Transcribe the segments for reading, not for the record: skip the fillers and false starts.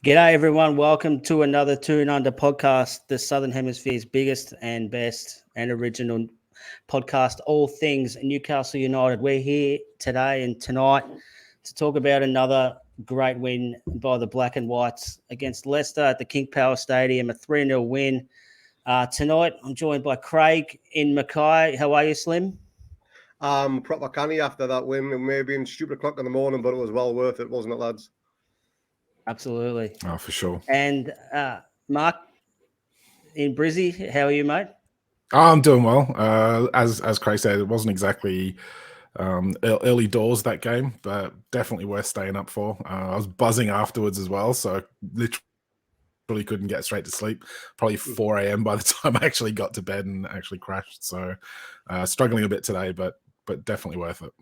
G'day, everyone. Welcome to another Toon Under podcast, the Southern Hemisphere's biggest and best and original podcast, all things Newcastle United. We're here today and tonight to talk about another great win by the Black and Whites against Leicester at the King Power Stadium, a 3-0 win. Tonight, I'm joined by Craig in Mackay. How are you, Slim? Proper canny after that win. It may have been stupid o'clock in the morning, but it was well worth it, wasn't it, lads? Absolutely. Oh, for sure. And Mark in Brizzy, how are you, mate? Oh, I'm doing well. As Craig said, it wasn't exactly early doors that game, but definitely worth staying up for. I was buzzing afterwards as well, so literally couldn't get straight to sleep. Probably 4 a.m. by the time I actually got to bed and actually crashed. So struggling a bit today, but definitely worth it.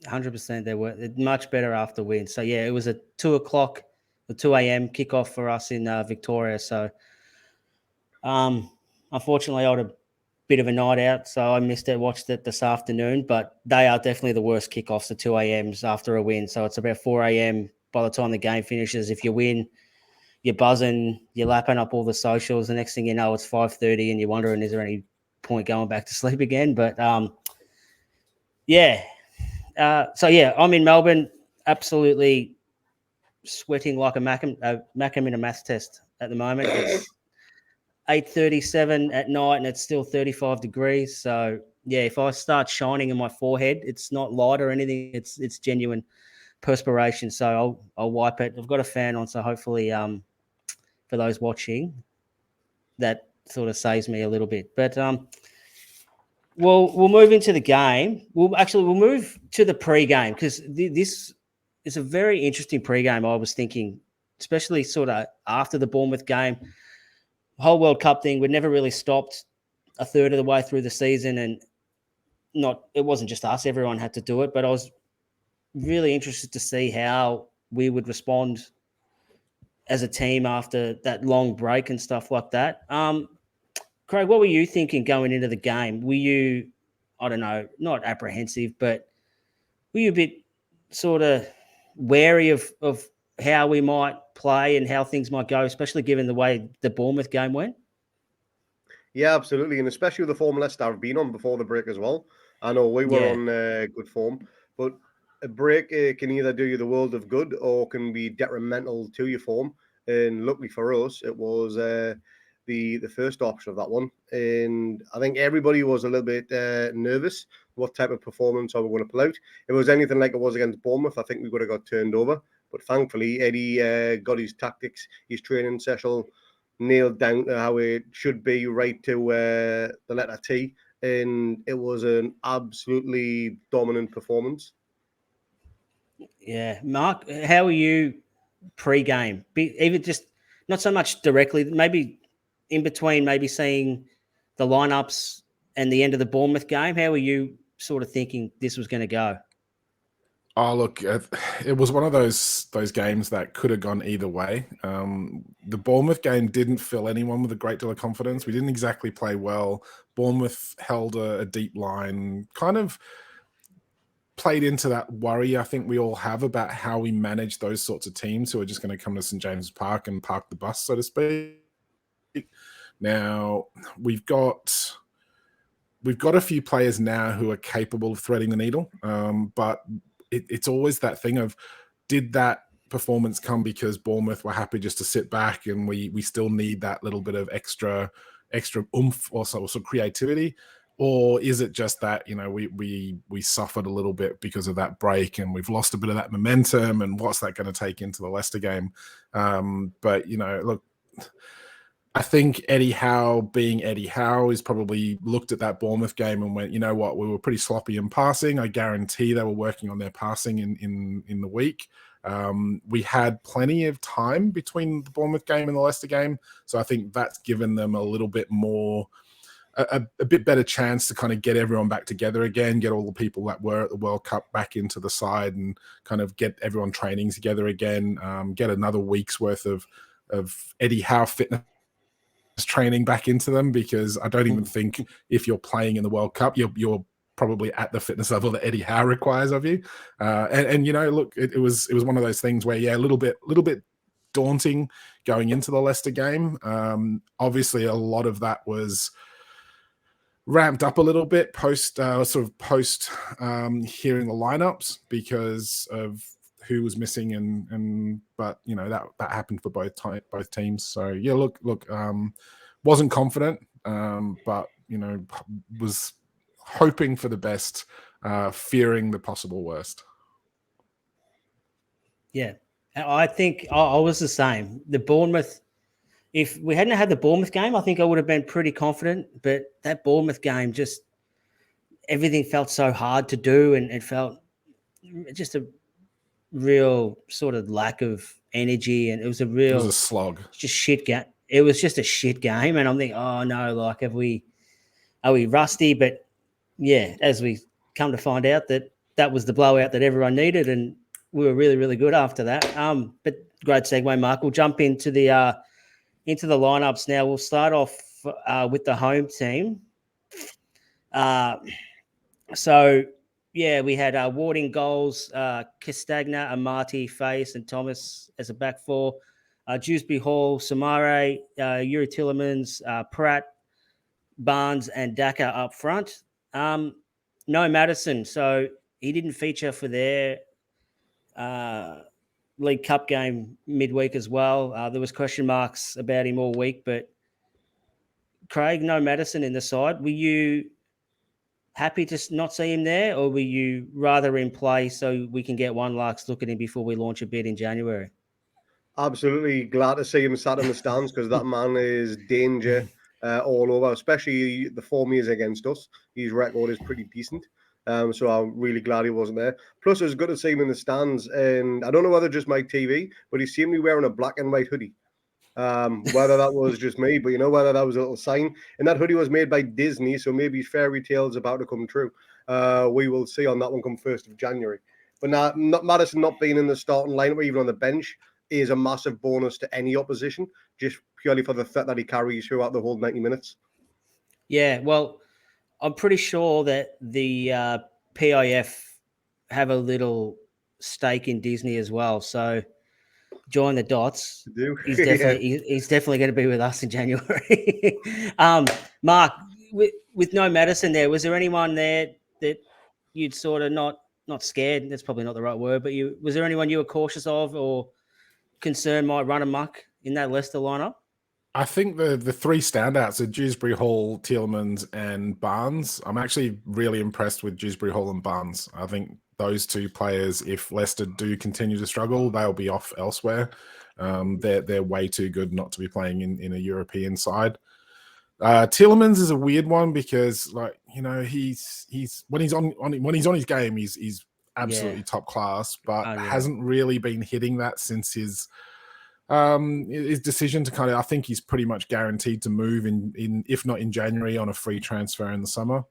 100%. They were much better after win. So yeah, it was a 2 o'clock, the 2 a.m. kickoff for us in Victoria. So unfortunately, I had a bit of a night out, so I missed it. Watched it this afternoon, but they are definitely the worst kickoffs, the 2 a.m.s after a win. So it's about 4 a.m. by the time the game finishes. If you win, you're buzzing, you're lapping up all the socials. The next thing you know, it's 5:30, and you're wondering, is there any point going back to sleep again? But yeah. So yeah, I'm in Melbourne, absolutely sweating like a Macam in a maths test at the moment. It's 8:37 at night and it's still 35 degrees. So yeah, if I start shining in my forehead, it's not light or anything. It's genuine perspiration. So I'll wipe it. I've got a fan on, so hopefully for those watching, that sort of saves me a little bit. But we'll move into the game. We'll move to the pre-game because this is a very interesting pre-game. I was thinking, especially sort of after the Bournemouth game, whole World Cup thing. We'd never really stopped a third of the way through the season, and it wasn't just us. Everyone had to do it, but I was really interested to see how we would respond as a team after that long break and stuff like that. Craig, what were you thinking going into the game? Were you, I don't know, not apprehensive, but were you a bit sort of wary of how we might play and how things might go, especially given the way the Bournemouth game went? Yeah, absolutely. And especially with the form Leicester have been on before the break as well. I know we were on good form, but a break can either do you the world of good or can be detrimental to your form. And luckily for us, it was the first option of that one. And I think everybody was a little bit nervous what type of performance are we going to pull out. If it was anything like it was against Bournemouth, I think we would have got turned over. But thankfully, Eddie got his tactics, his training session nailed down to how it should be, right to the letter T. And it was an absolutely dominant performance. Yeah. Mark, how are you pre-game? Even just not so much directly, maybe in between, maybe seeing the lineups and the end of the Bournemouth game. How were you sort of thinking this was going to go? Oh, look, it was one of those games that could have gone either way. The Bournemouth game didn't fill anyone with a great deal of confidence. We didn't exactly play well. Bournemouth held a deep line, kind of played into that worry I think we all have about how we manage those sorts of teams who are just going to come to St. James's Park and park the bus, so to speak. Now, we've got a few players now who are capable of threading the needle, but it's always that thing of, did that performance come because Bournemouth were happy just to sit back and we still need that little bit of extra oomph or sort of creativity? Or is it just that, we suffered a little bit because of that break and we've lost a bit of that momentum, and what's that going to take into the Leicester game? But, look, I think Eddie Howe, being Eddie Howe, is probably looked at that Bournemouth game and went, you know what, we were pretty sloppy in passing. I guarantee they were working on their passing in the week. We had plenty of time between the Bournemouth game and the Leicester game, so I think that's given them a little bit more, a bit better chance to kind of get everyone back together again, get all the people that were at the World Cup back into the side and kind of get everyone training together again, get another week's worth of Eddie Howe fitness training back into them, because I don't even think if you're playing in the World Cup, you're probably at the fitness level that Eddie Howe requires of you. And look, it was one of those things where, yeah, a little bit daunting going into the Leicester game. Obviously, a lot of that was ramped up a little bit post hearing the lineups because of who was missing, but that happened for both teams. So yeah, look, wasn't confident, but was hoping for the best, fearing the possible worst. Yeah, I think I was the same. The Bournemouth, if we hadn't had the Bournemouth game, I think I would have been pretty confident. But that Bournemouth game, just everything felt so hard to do, and it felt just a real sort of lack of energy, and it was a slog, just shit game. It was just a shit game, and I'm thinking, oh no, like, are we rusty? But yeah, as we come to find out, that was the blowout that everyone needed, and we were really, really good after that. But great segue, Mark. We'll jump into the lineups now. We'll start off with the home team. So yeah, we had Ward in goals, Castagna, Amati, Face, and Thomas as a back four. Dewsbury Hall, Samare, Yuri Tillemans, Pratt, Barnes, and Daka up front. No Madison, so he didn't feature for their League Cup game midweek as well. There was question marks about him all week, but Craig, no Madison in the side. Were you happy to not see him there, or were you rather in play so we can get one last look at him before we launch a bid in January? Absolutely glad to see him sat in the stands, because that man is danger all over, especially the form he is against us. His record is pretty decent. So I'm really glad he wasn't there. Plus, it was good to see him in the stands. And I don't know whether just my TV, but he seemed to be wearing a black and white hoodie. Whether that was just me, but whether that was a little sign. And that hoodie was made by Disney, so maybe fairy tales about to come true. We will see on that one come 1st of January. But not Madison not being in the starting lineup or even on the bench is a massive bonus to any opposition, just purely for the threat that he carries throughout the whole 90 minutes. Yeah, well, I'm pretty sure that the PIF have a little stake in Disney as well. So join the dots. He's definitely he's definitely going to be with us in January. Mark, with no Madison there, was there anyone there that you'd sort of not scared? That's probably not the right word, but was there anyone you were cautious of or concerned might run amok in that Leicester lineup? I think the three standouts are Dewsbury Hall, Tielemans, and Barnes. I'm actually really impressed with Dewsbury Hall and Barnes. I think those two players, if Leicester do continue to struggle, they'll be off elsewhere. They're way too good not to be playing in a European side. Tielemans is a weird one because, he's when he's on his game, he's absolutely top class, but hasn't really been hitting that since his decision to I think he's pretty much guaranteed to move in if not in January, on a free transfer in the summer.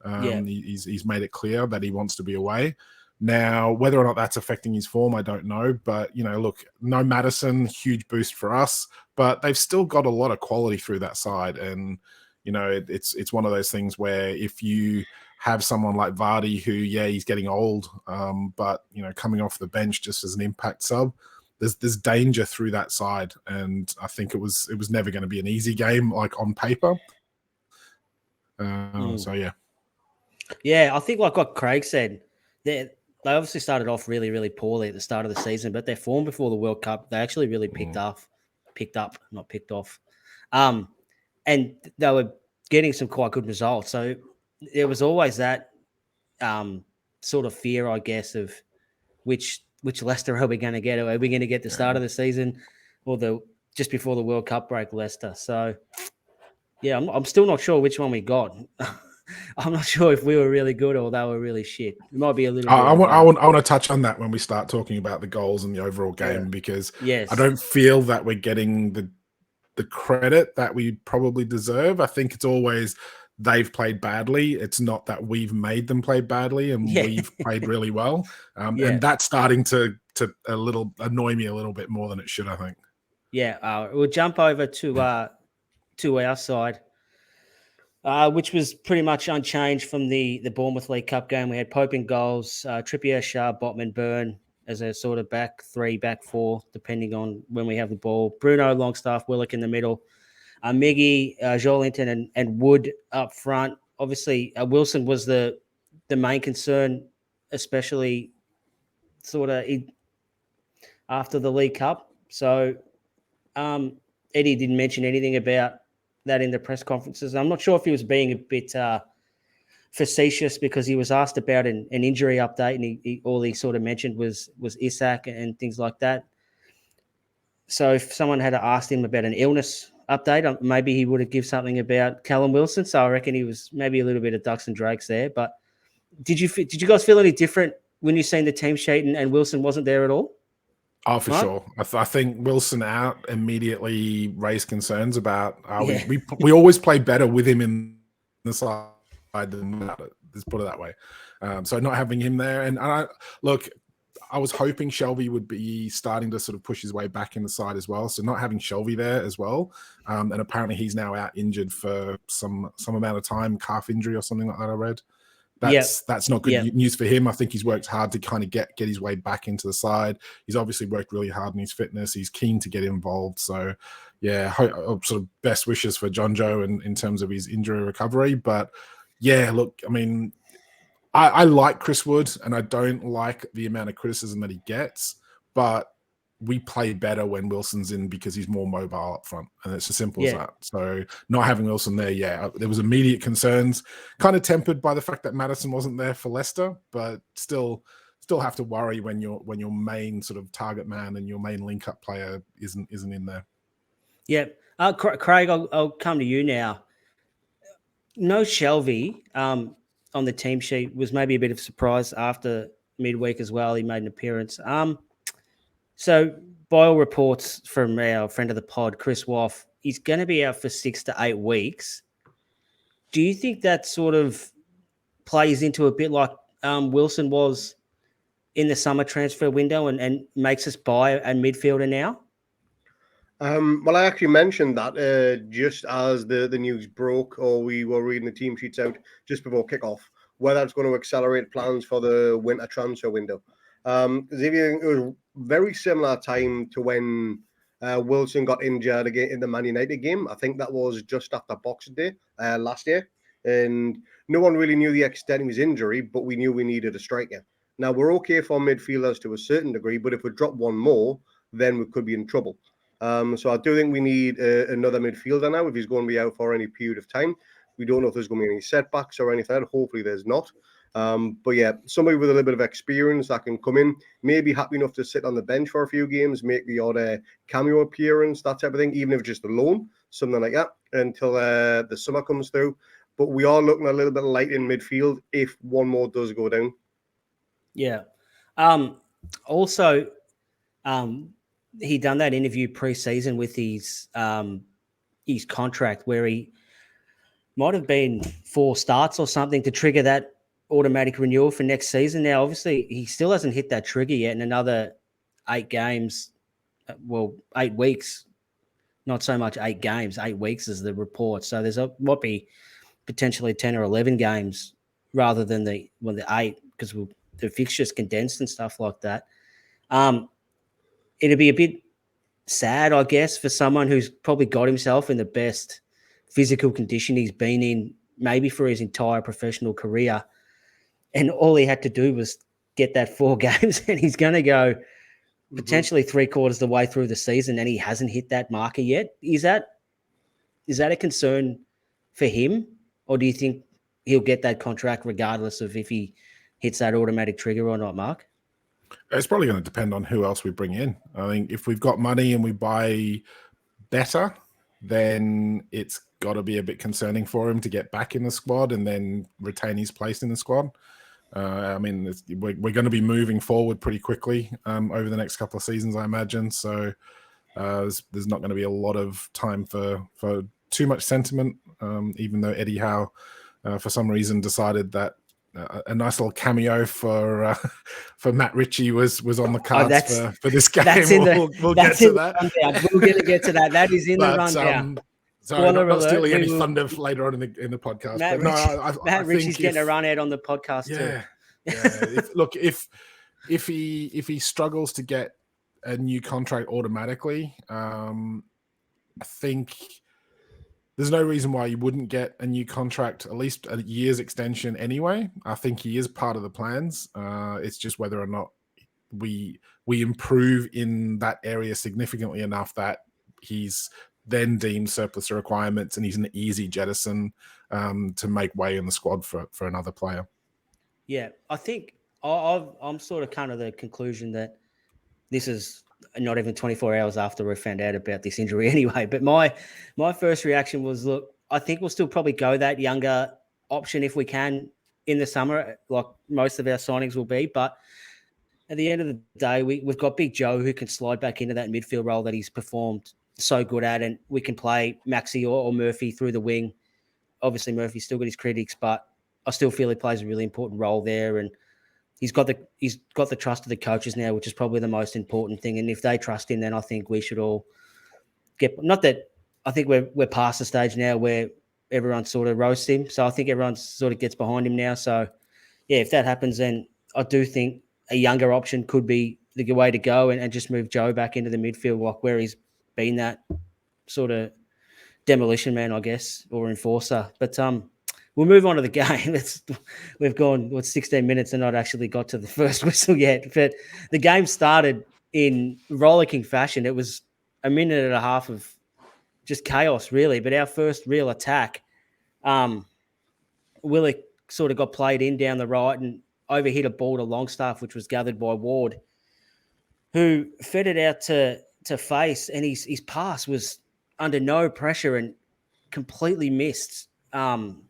He's made it clear that he wants to be away. Now, whether or not that's affecting his form, I don't know. But, look, no Madison, huge boost for us. But they've still got a lot of quality through that side. And, it's one of those things where if you have someone like Vardy who, he's getting old, but, coming off the bench just as an impact sub, there's danger through that side, and I think it was never going to be an easy game, like on paper. So I think like what Craig said, they obviously started off really, really poorly at the start of the season, but their form before the World Cup, they actually really picked up, not picked off, and they were getting some quite good results. So there was always that sort of fear, I guess, of which Leicester are we going to get? Are we going to get the start of the season or just before the World Cup break Leicester? So, yeah, I'm still not sure which one we got. I'm not sure if we were really good or they were really shit. It might be a little bit. I want to touch on that when we start talking about the goals and the overall game, because I don't feel that we're getting the credit that we probably deserve. I think it's always they've played badly. It's not that we've made them play badly and we've played really well. And that's starting to a little annoy me a little bit more than it should, I think. Yeah, we'll jump over to our side, which was pretty much unchanged from the Bournemouth League Cup game. We had Pope in goals, Trippier, Shar, Botman, Byrne, as a sort of back 3, back 4, depending on when we have the ball. Bruno, Longstaff, Willock in the middle. Miggy, Joelinton and Wood up front. Obviously, Wilson was the main concern, especially sort of after the League Cup. So Eddie didn't mention anything about that in the press conferences. I'm not sure if he was being a bit facetious because he was asked about an injury update, and all he sort of mentioned was Isak and things like that. So if someone had asked him about an illness update, maybe he would have given something about Callum Wilson. So I reckon he was maybe a little bit of ducks and drakes there. But did you guys feel any different when you seen the team sheet and Wilson wasn't there at all? Oh, for sure. I think Wilson out immediately raised concerns about we always play better with him in the side than without it. Let's put it that way. So not having him there, and I was hoping Shelby would be starting to sort of push his way back in the side as well. So not having Shelby there as well, and apparently he's now out injured for some amount of time, calf injury or something like that. I read. That's not good news for him. I think he's worked hard to kind of get his way back into the side. He's obviously worked really hard in his fitness. He's keen to get involved. So, sort of best wishes for John Joe in terms of his injury recovery. But, yeah, look, I mean, I like Chris Wood, and I don't like the amount of criticism that he gets. But we play better when Wilson's in because he's more mobile up front, and it's as simple as that. So not having Wilson there, there was immediate concerns, kind of tempered by the fact that Maddison wasn't there for Leicester, but still have to worry when your main sort of target man and your main link-up player isn't in there. Yeah, Craig, I'll come to you now. No Shelby on the team sheet was maybe a bit of a surprise after midweek as well. He made an appearance. So, by all reports from our friend of the pod, Chris Woff, he's going to be out for 6 to 8 weeks. Do you think that sort of plays into a bit like Wilson was in the summer transfer window and makes us buy a midfielder now? Well, I actually mentioned that just as the news broke, or we were reading the team sheets out just before kickoff, whether it's going to accelerate plans for the winter transfer window. Because if you think it was very similar time to when Wilson got injured again in the Man United game. I think that was just after Boxing Day last year. And no one really knew the extent of his injury, but we knew we needed a striker. Now, we're okay for midfielders to a certain degree, but if we drop one more, then we could be in trouble. So I do think we need another midfielder now if he's going to be out for any period of time. We don't know if there's going to be any setbacks or anything like that. Hopefully there's not. But yeah, somebody with a little bit of experience that can come in, maybe happy enough to sit on the bench for a few games, make the odd cameo appearance, that type of thing, even if just a loan, something like that, until the summer comes through. But we are looking a little bit light in midfield if one more does go down. Yeah. Also, he done that interview pre-season with his contract where he might have been 4 starts or something to trigger that automatic renewal for next season. Now, obviously, he still hasn't hit that trigger yet in another 8 games. 8 weeks. Not so much 8 games. 8 weeks is the report. So might be potentially 10 or 11 games rather than the 8 because the fixtures condensed and stuff like that. It'd be a bit sad, I guess, for someone who's probably got himself in the best physical condition he's been in maybe for his entire professional career. And all he had to do was get that 4 games, and he's going to go potentially 3/4 of the way through the season, and he hasn't hit that marker yet. Is that a concern for him, or do you think he'll get that contract regardless of if he hits that automatic trigger or not, Mark? It's probably going to depend on who else we bring in. I think if we've got money and we buy better, then it's got to be a bit concerning for him to get back in the squad and then retain his place in the squad. I mean, we're going to be moving forward pretty quickly over the next couple of seasons, I imagine. So there's not going to be a lot of time for too much sentiment, even though Eddie Howe, for some reason, decided that a nice little cameo for Matt Ritchie was on the cards for this game. We'll get to that. We're going to get to that. That is in the rundown. Sorry, not stealing any thunder later on in the podcast. Matt Ritchie's getting a run out on the podcast too. Yeah. If if he struggles to get a new contract automatically, I think there's no reason why you wouldn't get a new contract, at least a year's extension anyway. I think he is part of the plans. It's just whether or not we improve in that area significantly enough that he's then deemed surplus to requirements and he's an easy jettison to make way in the squad for another player. Yeah, I think I'm sort of kind of the conclusion that this is not even 24 hours after we found out about this injury anyway. But my first reaction was, look, I think we'll still probably go that younger option if we can in the summer, like most of our signings will be. But at the end of the day, we've got Big Joe who can slide back into that midfield role that he's performed so good at, and we can play Maxi or Murphy through the wing. Obviously, Murphy's still got his critics, but I still feel he plays a really important role there, and he's got the trust of the coaches now, which is probably the most important thing. And if they trust him, then I think we should all get. Not that I think we're past the stage now where everyone sort of roasts him, so I think everyone sort of gets behind him now. So yeah, if that happens, then I do think a younger option could be the way to go, and just move Joe back into the midfield, like where he's been that sort of demolition man, I guess, or enforcer. But we'll move on to the game. We've gone 16 minutes and not actually got to the first whistle yet. But the game started in rollicking fashion. It was a minute and a half of just chaos, really. But our first real attack, Willock sort of got played in down the right and overhit a ball to Longstaff, which was gathered by Ward, who fed it out to Face, and his pass was under no pressure and completely missed. I'm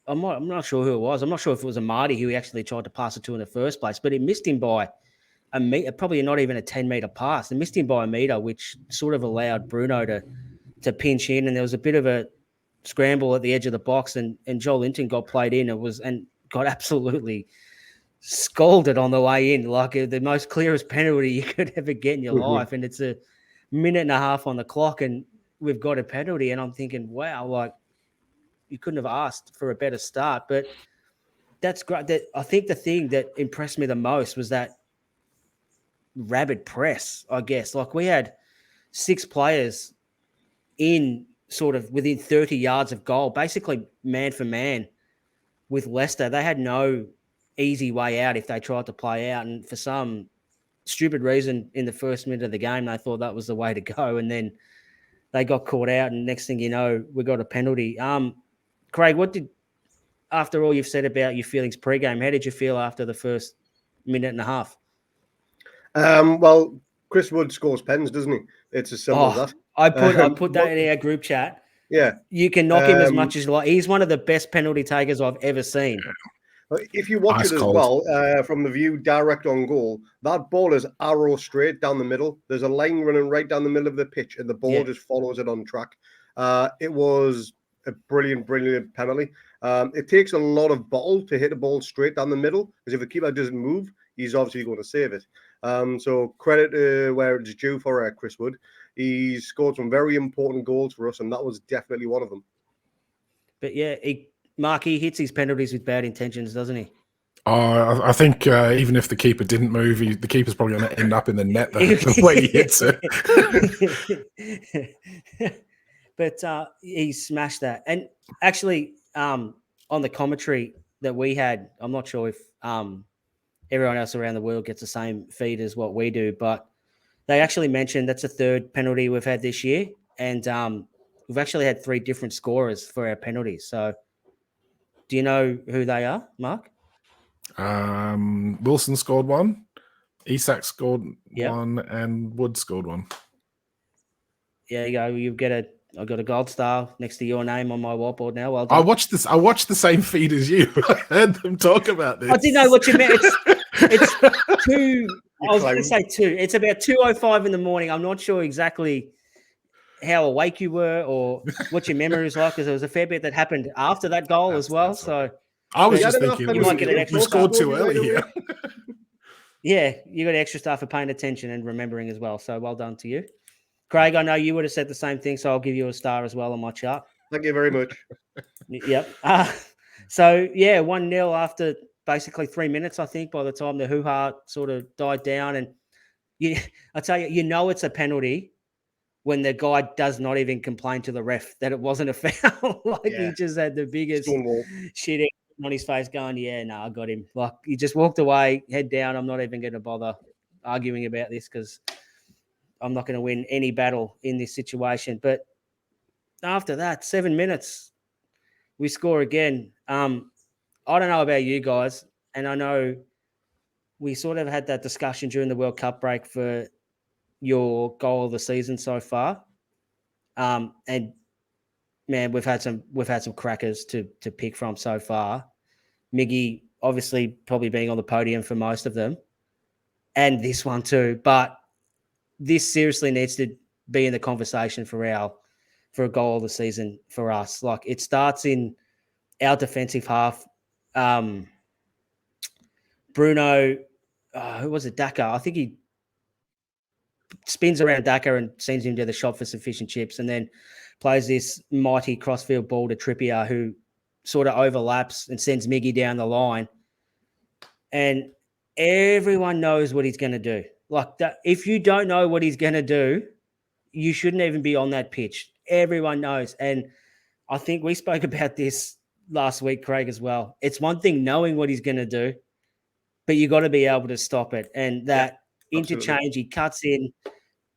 not sure who it was. I'm not sure if it was Amadi who he actually tried to pass it to in the first place, but it missed him by a meter, probably not even a 10-meter pass. It missed him by a meter, which sort of allowed Bruno to pinch in, and there was a bit of a scramble at the edge of the box, and Joelinton got played in. And got absolutely scalded on the way in, like the most clearest penalty you could ever get in your life. And it's a minute and a half on the clock, and we've got a penalty. And I'm thinking, wow, like you couldn't have asked for a better start. But that's great. I think the thing that impressed me the most was that rabid press, I guess. Like we had 6 players in sort of within 30 yards of goal, basically man for man with Leicester. They had no easy way out if they tried to play out. And for some stupid reason in the first minute of the game, they thought that was the way to go. And then they got caught out. And next thing you know, we got a penalty. Craig, after all you've said about your feelings pre-game, how did you feel after the first minute and a half? Well, Chris Wood scores pens, doesn't he? It's as simple as that. I put that in our group chat. Yeah. You can knock him as much as you like. He's one of the best penalty takers I've ever seen. If you watch it as well, from the view direct on goal, that ball is arrow straight down the middle. There's a line running right down the middle of the pitch, and the ball just follows it on track. It was a brilliant penalty. It takes a lot of ball to hit a ball straight down the middle, because if the keeper doesn't move, he's obviously going to save it. So credit where it's due for Chris Wood. He's scored some very important goals for us, and that was definitely one of them. But yeah, Mark, he hits his penalties with bad intentions, doesn't he? I think even if the keeper didn't move, the keeper's probably going to end up in the net the way he hits it. But he smashed that. And actually, on the commentary that we had, I'm not sure if everyone else around the world gets the same feed as what we do, but they actually mentioned that's the third penalty we've had this year. And we've actually had 3 different scorers for our penalties. So do you know who they are, Mark? Wilson scored 1, Isak scored 1, and Wood scored 1. Yeah, you go. I've got a gold star next to your name on my whiteboard now. Well done. I watched the same feed as you. I heard them talk about this. I didn't know what you meant. It's 2. I was going to say 2. It's about 2:05 in the morning. I'm not sure exactly how awake you were or what your memory was like, because there was a fair bit that happened after that goal as well. So I was just thinking you scored too early here. Yeah, you got extra star for paying attention and remembering as well. So well done to you. Craig, I know you would have said the same thing, so I'll give you a star as well on my chart. Thank you very much. Yep. So, yeah, 1-0 after basically 3 minutes, I think, by the time the hoo-ha sort of died down. And I tell you, you know it's a penalty when the guy does not even complain to the ref that it wasn't a foul. He just had the biggest shit on his face going, yeah, no, I got him. Like, he just walked away, head down. I'm not even going to bother arguing about this because I'm not going to win any battle in this situation. But after that, 7 minutes, we score again. I don't know about you guys, and I know we sort of had that discussion during the World Cup break for your goal of the season so far. And man, we've had some crackers to pick from so far. Miggy obviously probably being on the podium for most of them, and this one too. But this seriously needs to be in the conversation for a goal of the season for us. Like, it starts in our defensive half. Bruno, who was it? Daka. I think he spins around Daka and sends him to the shop for sufficient chips, and then plays this mighty crossfield ball to Trippier, who sort of overlaps and sends Miggy down the line. And everyone knows what he's going to do. Like, that, if you don't know what he's going to do, you shouldn't even be on that pitch. Everyone knows. And I think we spoke about this last week, Craig, as well. It's one thing knowing what he's going to do, but you got to be able to stop it. And that interchange, he cuts in,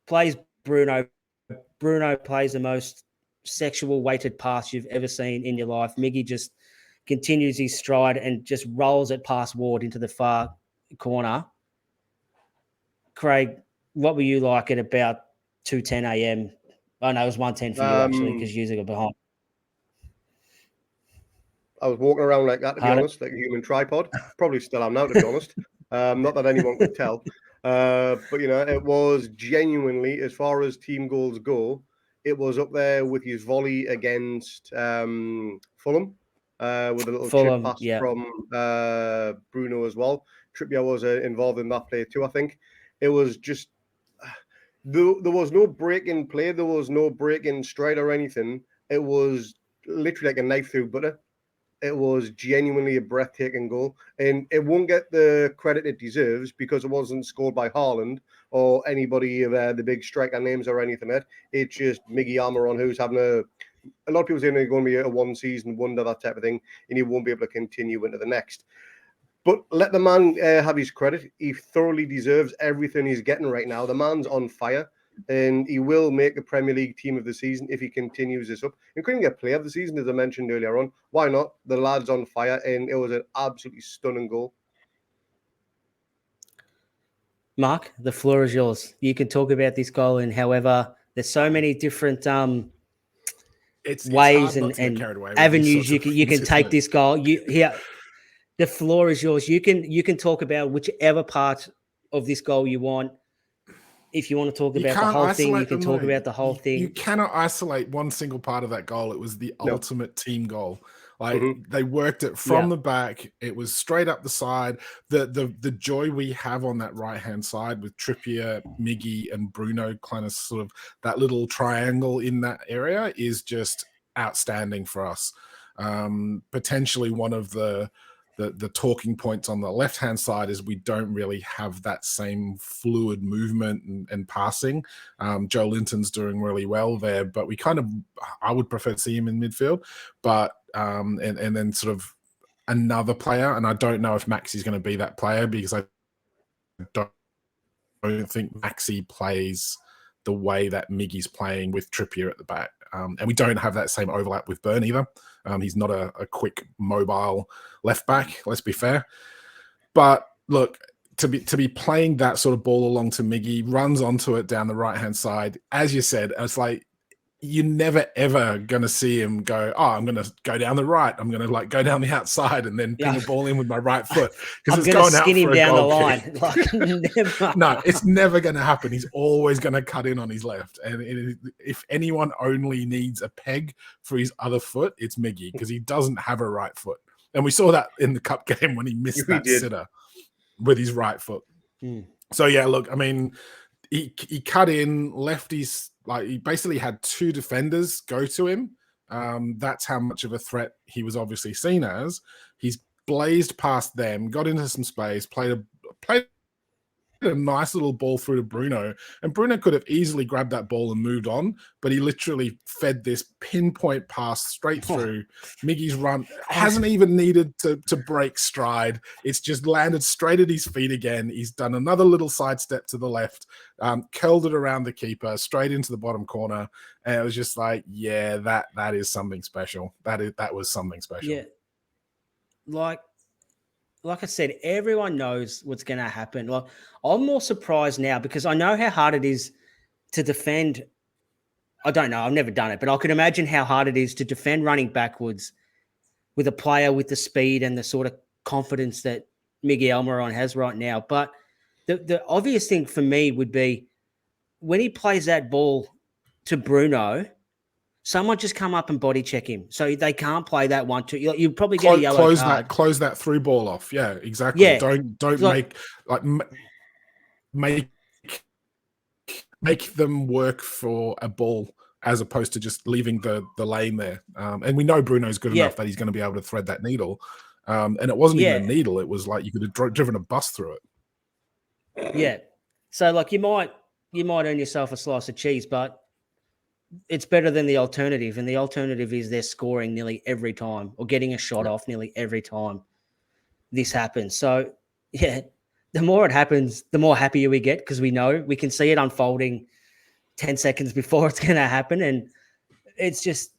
plays Bruno. Bruno plays the most sexual weighted pass you've ever seen in your life. Miggy just continues his stride and just rolls it past Ward into the far corner. Craig, what were you like at about 2:10 a.m.? Oh, no, it was 1:10 for you, actually, because you got behind. I was walking around like that, to be honest, like a human tripod. Probably still am now, to be honest. Not that anyone could tell. But, it was genuinely, as far as team goals go, it was up there with his volley against Fulham, with a little chip pass from Bruno as well. Trippier was involved in that play too, I think. It was just, there was no break in play. There was no break in stride or anything. It was literally like a knife through butter. It was genuinely a breathtaking goal. And it won't get the credit it deserves because it wasn't scored by Haaland or anybody of the big striker names or anything like that. It's just Miggy Almiron, who's having a lot of people saying he's going to be a one-season wonder, that type of thing, and he won't be able to continue into the next. But let the man have his credit. He thoroughly deserves everything he's getting right now. The man's on fire, and he will make the Premier League team of the season if he continues this up. He couldn't get player of the season, as I mentioned earlier on. Why not? The lad's on fire, and it was an absolutely stunning goal. Mark, the floor is yours. You can talk about this goal, and however, there's so many different ways and avenues you can take this goal. The floor is yours. You can talk about whichever part of this goal you want. If you want to talk about the whole thing, you can talk about the whole thing. You cannot isolate one single part of that goal. It was the ultimate team goal. Like, they worked it from the back. It was straight up the side. The joy we have on that right-hand side with Trippier, Miggy, and Bruno, kind of sort of that little triangle in that area is just outstanding for us. Potentially one of the talking points on the left-hand side is we don't really have that same fluid movement and passing. Joelinton's doing really well there, but I would prefer to see him in midfield. But and then sort of another player, and I don't know if Maxi's going to be that player because I don't think Maxi plays the way that Miggy's playing with Trippier at the back. And we don't have that same overlap with Burn either. He's not a quick, mobile left back, let's be fair. But look, to be playing that sort of ball along to Miggy, runs onto it down the right-hand side, as you said, it's like you're never, ever going to see him go, oh, I'm going to go down the right. I'm going to go down the outside and then ping the ball in with my right foot. I'm going to skin him down the line. Never. No, it's never going to happen. He's always going to cut in on his left. And if anyone only needs a peg for his other foot, it's Miggy, because he doesn't have a right foot. And we saw that in the cup game when he missed that sitter with his right foot. So, yeah, look, I mean, he cut in, left his... he basically had two defenders go to him. That's how much of a threat he was obviously seen as. He's blazed past them, got into some space, played a nice little ball through to Bruno, and Bruno could have easily grabbed that ball and moved on, but he literally fed this pinpoint pass straight through. Miggy's run hasn't even needed to break stride. It's just landed straight at his feet again. He's done another little sidestep to the left, curled it around the keeper, straight into the bottom corner, and it was just like, yeah, that is something special. That was something special. Yeah, like I said, everyone knows what's going to happen. Like, I'm more surprised now because I know how hard it is to defend. I don't know. I've never done it, but I can imagine how hard it is to defend running backwards with a player with the speed and the sort of confidence that Miggy Almiron has right now. But the obvious thing for me would be when he plays that ball to Bruno, someone just come up and body check him, so they can't play that 1-2. You probably get a yellow card. Close that through ball off. Yeah, exactly. Yeah. Don't make them work for a ball as opposed to just leaving the lane there. And we know Bruno's good enough that he's going to be able to thread that needle. And it wasn't even a needle; it was like you could have driven a bus through it. Yeah. So like you might earn yourself a slice of cheese, but it's better than the alternative. And the alternative is they're scoring nearly every time or getting a shot off nearly every time this happens. So, yeah, the more it happens, the more happier we get because we know we can see it unfolding 10 seconds before it's going to happen. And it's just,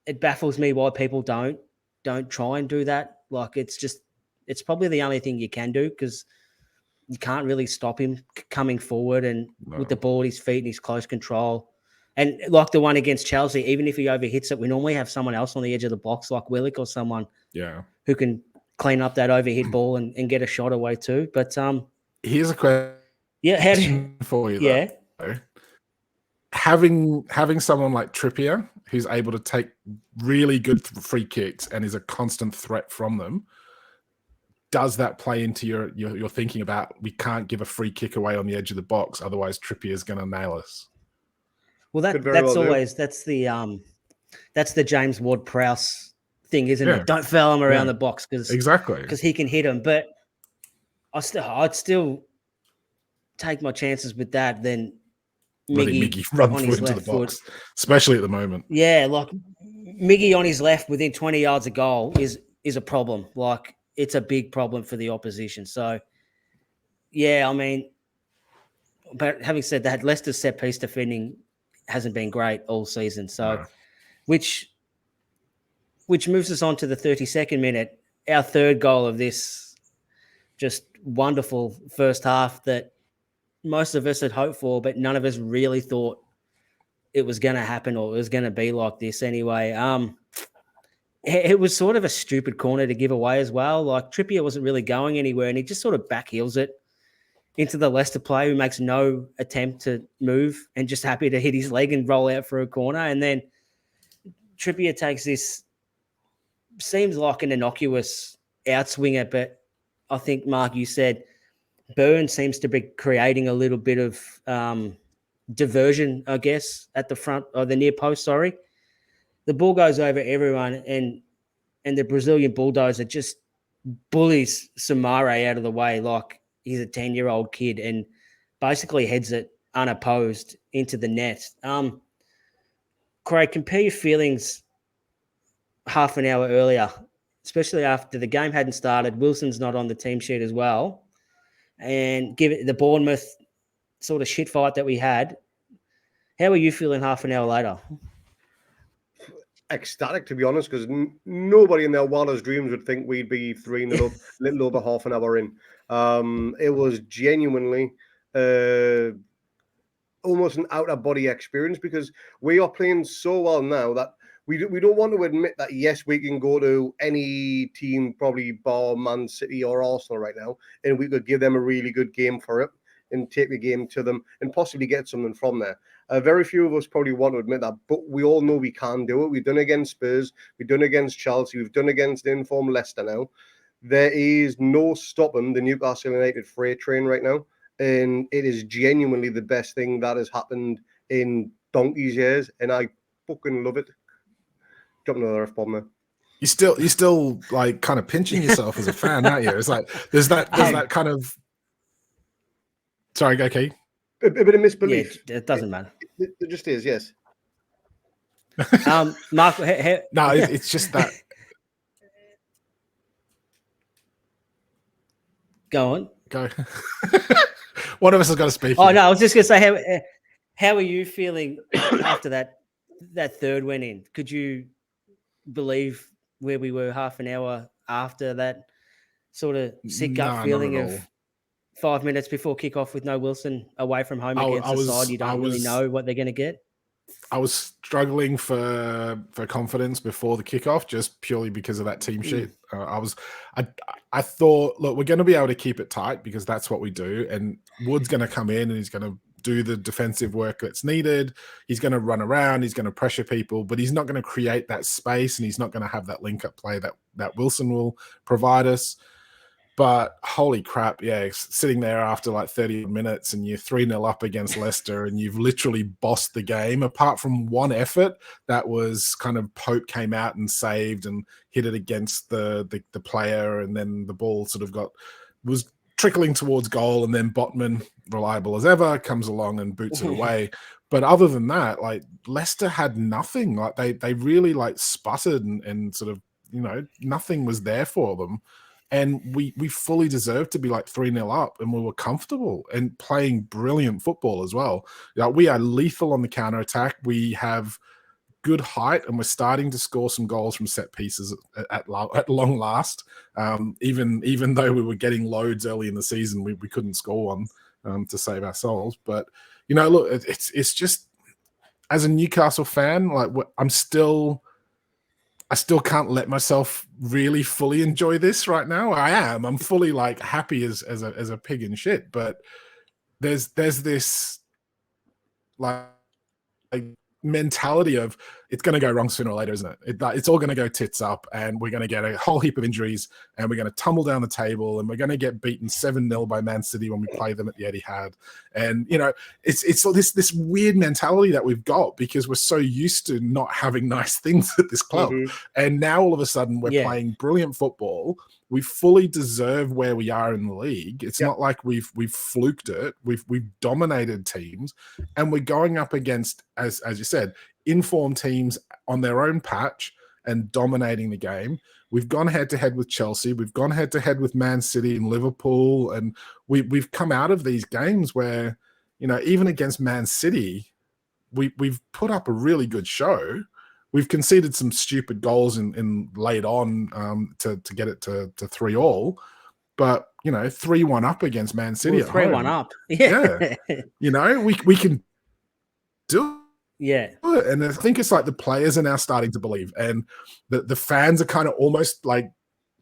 it baffles me why people don't try and do that. Like, it's probably the only thing you can do because you can't really stop him coming forward and with the ball at his feet and his close control. And like the one against Chelsea, even if he overhits it, we normally have someone else on the edge of the box, like Willock or someone who can clean up that overhit ball and get a shot away too. But here's a question for you. Yeah. Though. Having someone like Trippier who's able to take really good free kicks and is a constant threat from them, does that play into your thinking about we can't give a free kick away on the edge of the box, otherwise Trippier is going to nail us? Well, that's the James Ward-Prowse thing, isn't it? Don't foul him around the box because he can hit him. But I'd still take my chances with that than Miggy run through into the box, especially at the moment. Yeah, like Miggy on his left within 20 yards of goal is a problem. Like it's a big problem for the opposition. So, yeah, I mean, but having said that, Leicester's set piece defending hasn't been great all season. So, which moves us on to the 32nd minute, our third goal of this just wonderful first half that most of us had hoped for, but none of us really thought it was going to happen or it was going to be like this anyway. It was sort of a stupid corner to give away as well. Like Trippier wasn't really going anywhere and he just sort of backheels it into the Leicester player who makes no attempt to move and just happy to hit his leg and roll out for a corner. And then Trippier takes this, seems like an innocuous outswinger, but I think, Mark, you said Burn seems to be creating a little bit of diversion, I guess, at the front or the near post, sorry. The ball goes over everyone and the Brazilian bulldozer just bullies Samare out of the way like he's a 10-year-old kid and basically heads it unopposed into the net. Craig, compare your feelings half an hour earlier, especially after the game hadn't started. Wilson's not on the team sheet as well. And give it the Bournemouth sort of shit fight that we had. How were you feeling half an hour later? Ecstatic, to be honest, because nobody in their wildest dreams would think we'd be 3-0 up, little over half an hour in. It was genuinely almost an out-of-body experience because we are playing so well now that we don't want to admit that, yes, we can go to any team, probably bar Man City or Arsenal right now, and we could give them a really good game for it and take the game to them and possibly get something from there. Very few of us probably want to admit that, but we all know we can do it. We've done it against Spurs. We've done it against Chelsea. We've done it against the informed Leicester now. There is no stopping the Newcastle United freight train right now, and it is genuinely the best thing that has happened in donkey's years, and I fucking love it. Drop another F-bomb there. You're still like kind of pinching yourself as a fan, aren't you? It's like there's that kind of. Sorry, okay. A bit of misbelief. Yeah, it doesn't matter. It just is, yes. Mark, no, it's just that. Go on. Go. One of us has got to speak. Oh, no, I was just going to say, how are you feeling after that third went in? Could you believe where we were half an hour after that sort of sick gut feeling of 5 minutes before kickoff with no Wilson away from home against the side you don't really know what they're going to get? I was struggling for confidence before the kickoff just purely because of that team sheet. I thought, look, we're going to be able to keep it tight because that's what we do. And Wood's going to come in and he's going to do the defensive work that's needed. He's going to run around. He's going to pressure people, but he's not going to create that space and he's not going to have that link-up play that Wilson will provide us. But holy crap, yeah, sitting there after like 30 minutes and you're 3-0 up against Leicester and you've literally bossed the game, apart from one effort that was kind of Pope came out and saved and hit it against the player, and then the ball sort of was trickling towards goal, and then Botman, reliable as ever, comes along and boots it away. But other than that, like Leicester had nothing. Like they really like sputtered and sort of, nothing was there for them. And we fully deserved to be like 3-0 up, and we were comfortable and playing brilliant football as well. We are lethal on the counter attack. We have good height, and we're starting to score some goals from set pieces at long last. Even though we were getting loads early in the season, we couldn't score one to save our souls. But look, it's just, as a Newcastle fan, like I still can't let myself really fully enjoy this right now. I'm fully like happy as a pig in shit, but there's this like mentality of it's going to go wrong sooner or later, isn't it? It's all going to go tits up, and we're going to get a whole heap of injuries, and we're going to tumble down the table, and we're going to get beaten 7-0 by Man City when we play them at the Etihad. And it's this weird mentality that we've got because we're so used to not having nice things at this club, and now all of a sudden we're playing brilliant football. We fully deserve where we are in the league. It's not like we've fluked it. We've dominated teams, and we're going up against, as you said, informed teams on their own patch and dominating the game. We've gone head-to-head with Chelsea. We've gone head-to-head with Man City and Liverpool, and we've come out of these games where, even against Man City, we've put up a really good show. We've conceded some stupid goals in late on to get it to 3-3, but 3-1 up against Man City. 3-1 up. Yeah. We can do it. Yeah. And I think it's like the players are now starting to believe, and the fans are kind of almost like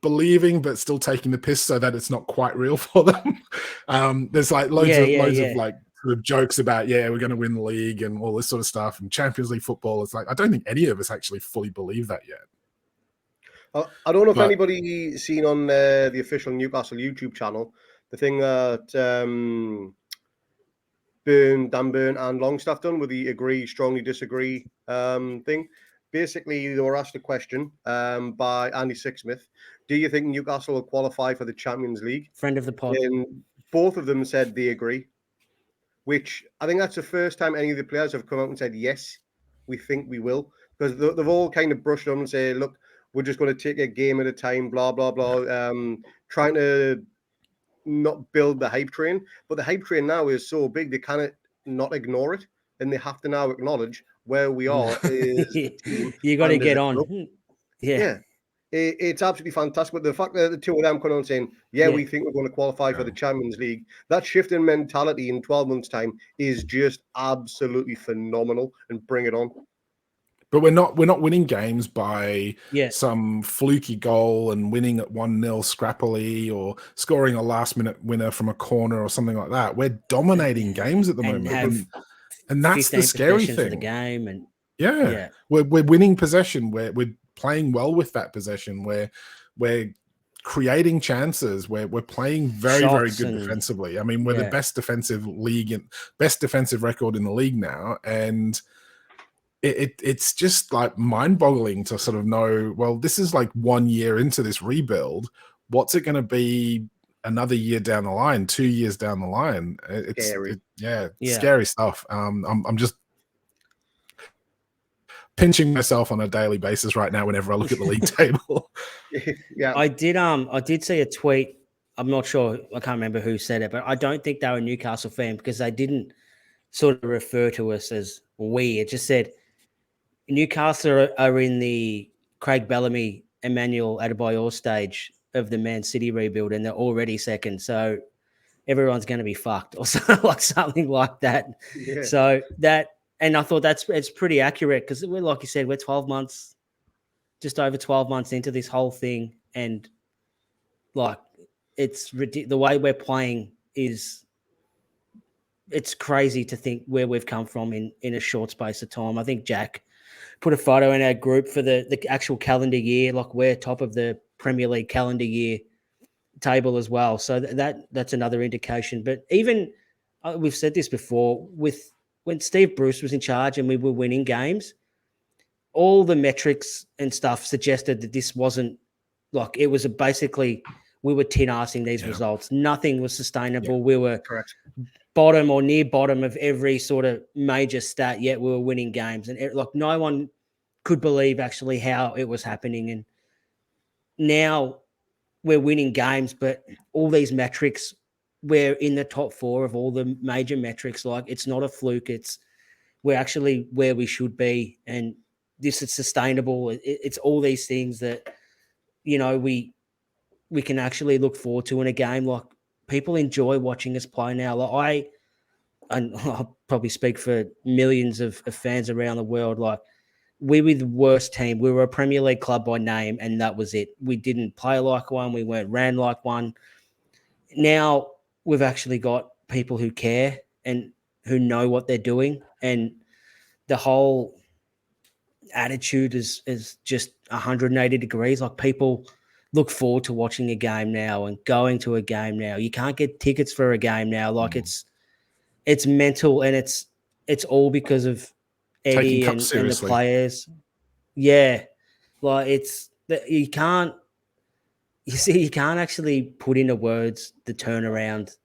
believing but still taking the piss so that it's not quite real for them. There's like loads of like sort of jokes about, we're going to win the league and all this sort of stuff, and Champions League football. It's like, I don't think any of us actually fully believe that yet. I don't know if anybody seen on the official Newcastle YouTube channel the thing that Dan Burn and Longstaff done with the agree, strongly disagree thing. Basically, they were asked a question by Andy Sixsmith. Do you think Newcastle will qualify for the Champions League? Friend of the pod. And both of them said they agree, which I think that's the first time any of the players have come out and said, yes, we think we will. Because they've all kind of brushed on and say, look, we're just going to take a game at a time, blah, blah, blah, trying to not build the hype train. But the hype train now is so big, they cannot not ignore it. And they have to now acknowledge where we are. You got to get on. Yeah. It's absolutely fantastic. But the fact that the two of them come on saying, we think we're going to qualify for the Champions League, that shift in mentality in 12 months' time is just absolutely phenomenal. And bring it on. But we're not winning games by some fluky goal and winning at 1-0 scrappily or scoring a last-minute winner from a corner or something like that. We're dominating games at the moment. And that's the scary thing. For the game and we're winning possession. We're playing well with that possession. We're creating chances. We're playing very good defensively. I mean, we're the best defensive record in the league now, and it's just like mind-boggling to sort of know, well, this is like 1 year into this rebuild. What's it going to be another year down the line, 2 years down the line? It's Scary. Scary stuff. I'm just pinching myself on a daily basis right now whenever I look at the league table. Yeah, I did see a tweet. I'm not sure. I can't remember who said it, but I don't think they were a Newcastle fan because they didn't sort of refer to us as we. It just said Newcastle are in the Craig Bellamy, Emmanuel Adebayor stage of the Man City rebuild, and they're already second. So everyone's going to be fucked, or something like that. Yeah. So and I thought it's pretty accurate because we're, like you said, we're 12 months, just over 12 months into this whole thing, and like it's the way we're playing is. It's crazy to think where we've come from in a short space of time. I think Jack put a photo in our group for the actual calendar year. Like we're top of the Premier League calendar year table as well. So that's another indication. But even we've said this before when Steve Bruce was in charge and we were winning games, all the metrics and stuff suggested that this wasn't like it was basically we were tin-assing these results. Nothing was sustainable. We were correct. Bottom or near bottom of every sort of major stat, yet we were winning games. And like no one could believe actually how it was happening. And now we're winning games, but all these metrics, we're in the top 4 of all the major metrics. Like it's not a fluke. We're actually where we should be. And this is sustainable. It's all these things that, you know, we can actually look forward to in a game. Like people enjoy watching us play now. Like I'll probably speak for millions of fans around the world. Like we were the worst team. We were a Premier League club by name, and that was it. We didn't play like one. We weren't ran like one. Now we've actually got people who care and who know what they're doing, and the whole attitude is just 180 degrees. Like people look forward to watching a game now and going to a game now. You can't get tickets for a game now. Like it's mental, and it's all because of Eddie and the players. Yeah. Like you can't actually put into words the turnaround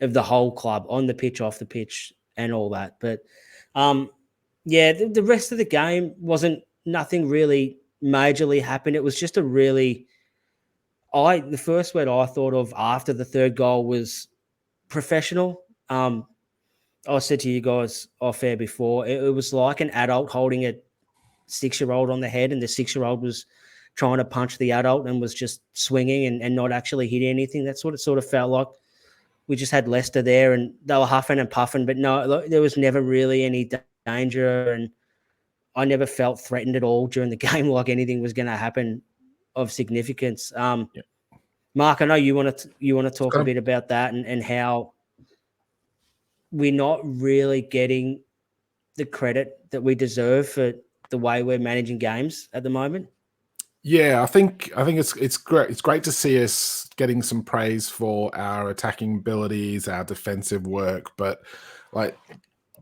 of the whole club on the pitch, off the pitch and all that. But the rest of the game nothing really majorly happened. It was just the first word I thought of after the third goal was professional. I said to you guys off air before, it was like an adult holding a 6-year-old on the head, and the 6-year-old was trying to punch the adult and was just swinging and not actually hit anything. That's what it sort of felt like. We just had Leicester there, and they were huffing and puffing, but no, there was never really any danger, and I never felt threatened at all during the game, like anything was going to happen of significance. Mark, I know you want to talk a bit about that and how we're not really getting the credit that we deserve for the way we're managing games at the moment. Yeah, I think it's great. It's great to see us getting some praise for our attacking abilities, our defensive work, but like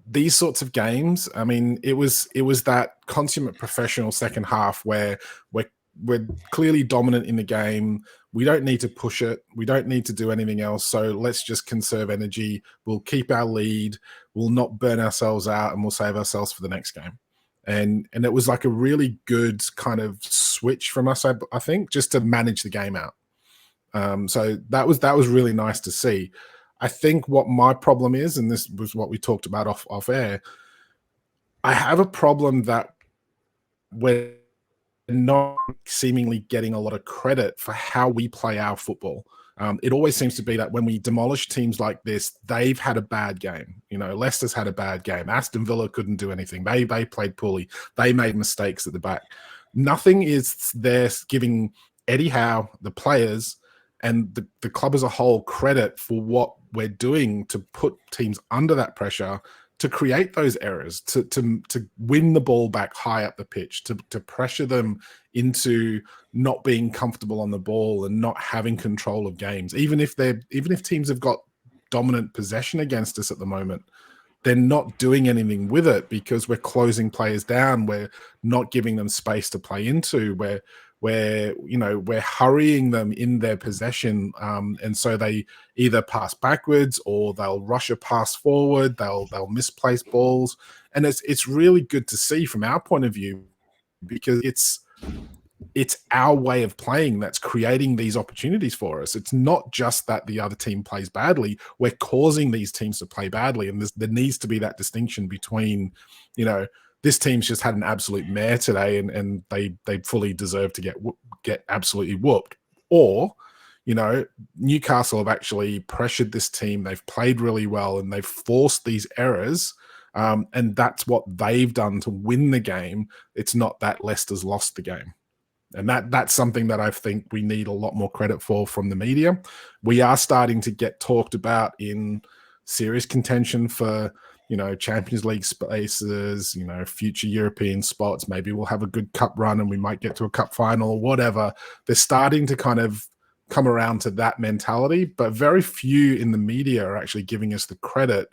these sorts of games, I mean, it was that consummate professional second half where we're clearly dominant in the game. We don't need to push it. We don't need to do anything else. So let's just conserve energy. We'll keep our lead. We'll not burn ourselves out, and we'll save ourselves for the next game. And it was like a really good kind of switch from us, I think, just to manage the game out. So that was really nice to see. I think what my problem is, and this was what we talked about off air, I have a problem that we're not seemingly getting a lot of credit for how we play our football. It always seems to be that when we demolish teams like this, they've had a bad game. You know, Leicester's had a bad game. Aston Villa couldn't do anything. They played poorly. They made mistakes at the back. Nothing is there giving Eddie Howe, the players, and the club as a whole credit for what we're doing to put teams under that pressure, to create those errors, to win the ball back high up the pitch, to pressure them into not being comfortable on the ball and not having control of games. Even if teams have got dominant possession against us at the moment, they're not doing anything with it because we're closing players down. We're not giving them space to play into. We're hurrying them in their possession, and so they either pass backwards or they'll rush a pass forward. They'll misplace balls, and it's really good to see from our point of view because it's our way of playing that's creating these opportunities for us. It's not just that the other team plays badly. We're causing these teams to play badly. And there needs to be that distinction between, this team's just had an absolute mare today and they fully deserve to get absolutely whooped. Or, Newcastle have actually pressured this team. They've played really well and they've forced these errors. And that's what they've done to win the game. It's not that Leicester's lost the game. And that's something that I think we need a lot more credit for from the media. We are starting to get talked about in serious contention for, Champions League spaces, future European spots. Maybe we'll have a good cup run and we might get to a cup final or whatever. They're starting to kind of come around to that mentality, but very few in the media are actually giving us the credit.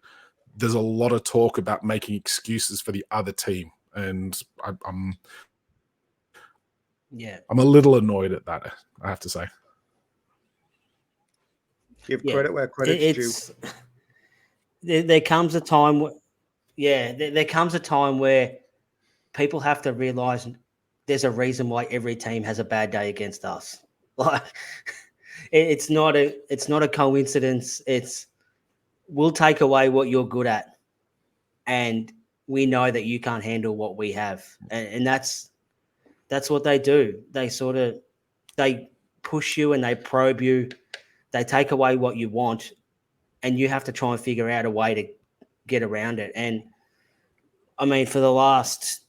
There's a lot of talk about making excuses for the other team. And I'm a little annoyed at that, I have to say. Give credit where credit's due. There comes a time there comes a time where people have to realize there's a reason why every team has a bad day against us. Like it's not a coincidence. We'll take away what you're good at, and we know that you can't handle what we have, and that's what they do. They push you and they probe you. They take away what you want, and you have to try and figure out a way to get around it. And I mean, for the last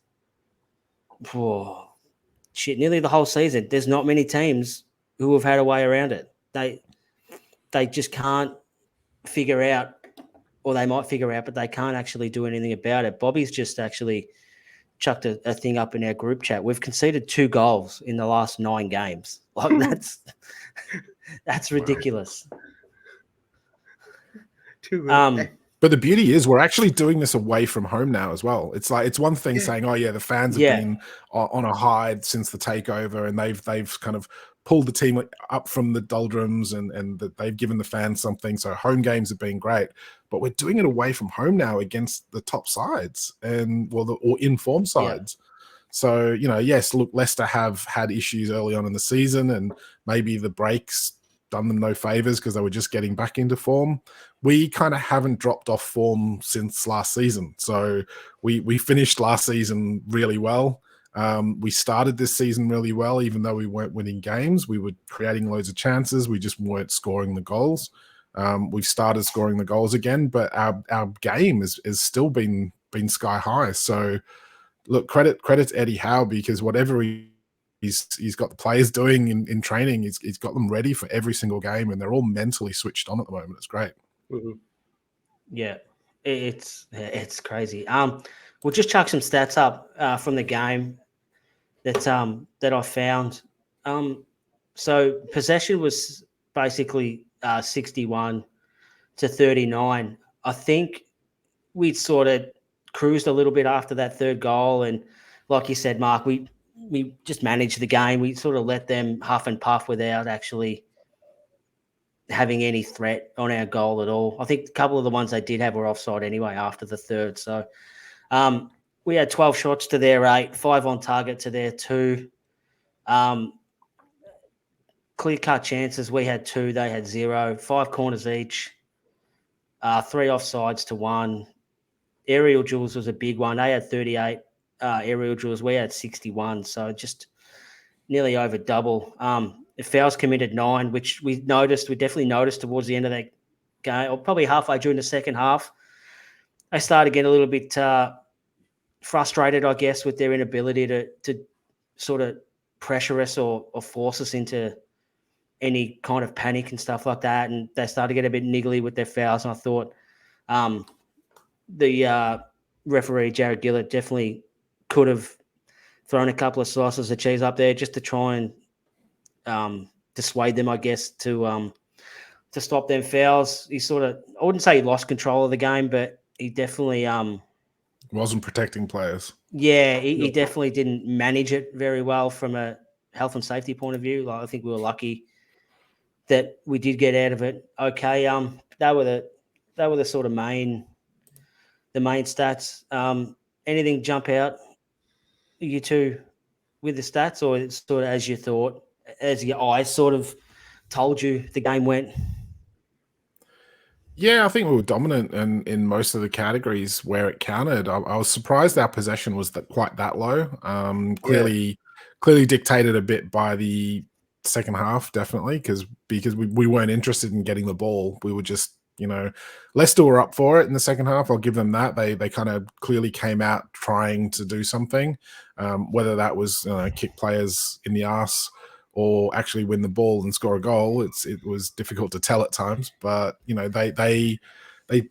nearly the whole season, there's not many teams who have had a way around it. They just can't figure out, or they might figure out, but they can't actually do anything about it. Bobby's just actually chucked a thing up in our group chat. We've conceded 2 goals in the last 9 games. Like that's ridiculous. But the beauty is we're actually doing this away from home now as well. It's like, it's one thing saying, oh yeah, the fans have been on a high since the takeover and they've kind of pulled the team up from the doldrums and that they've given the fans something. So home games have been great, but we're doing it away from home now against the top sides or informed sides. Yeah. So, yes, look, Leicester have had issues early on in the season and maybe the breaks done them no favors because they were just getting back into form. We kind of haven't dropped off form since last season. So we finished last season really well. We started this season really well, even though we weren't winning games. We were creating loads of chances. We just weren't scoring the goals. We've started scoring the goals again, but our game has still been sky high. So look, credit to Eddie Howe because whatever he's got the players doing in training, he's got them ready for every single game, and they're all mentally switched on at the moment. It's great. Mm-hmm. Yeah, it's crazy. We'll just chuck some stats up from the game that I found. So possession was basically 61 to 39. I think we sort of cruised a little bit after that third goal, and like you said, Mark, we just managed the game. We sort of let them huff and puff without actually having any threat on our goal at all. I think a couple of the ones they did have were offside anyway after the third. So we had 12 shots to their 8, 5 on target to their 2. Clear-cut chances, we had 2, they had 0. 5 corners each, 3 offsides to 1. Aerial duels was a big one. They had 38 aerial duels. We had 61, so just nearly over double. Fouls committed 9, which we definitely noticed towards the end of that game, or probably halfway during the second half. They started getting a little bit frustrated, I guess, with their inability to sort of pressure us or force us into any kind of panic and stuff like that. And they started to get a bit niggly with their fouls. And I thought the referee, Jared Gillett, definitely could have thrown a couple of slices of cheese up there just to try and dissuade them, I guess, to stop them fouls. He sort of, I wouldn't say he lost control of the game, but he definitely wasn't protecting players. Yeah, he definitely didn't manage it very well from a health and safety point of view. Like, I think we were lucky that we did get out of it. Okay, they were the sort of main stats. Anything jump out, you two, with the stats, or it's sort of as you thought, as your eyes sort of told you the game went? Yeah, I think we were dominant in most of the categories where it counted. I was surprised our possession was quite that low. Clearly dictated a bit by the second half, definitely, because we weren't interested in getting the ball. We were just, Leicester were up for it in the second half. I'll give them that. They kind of clearly came out trying to do something, whether that was kick players in the arse or actually win the ball and score a goal. It was difficult to tell at times, but they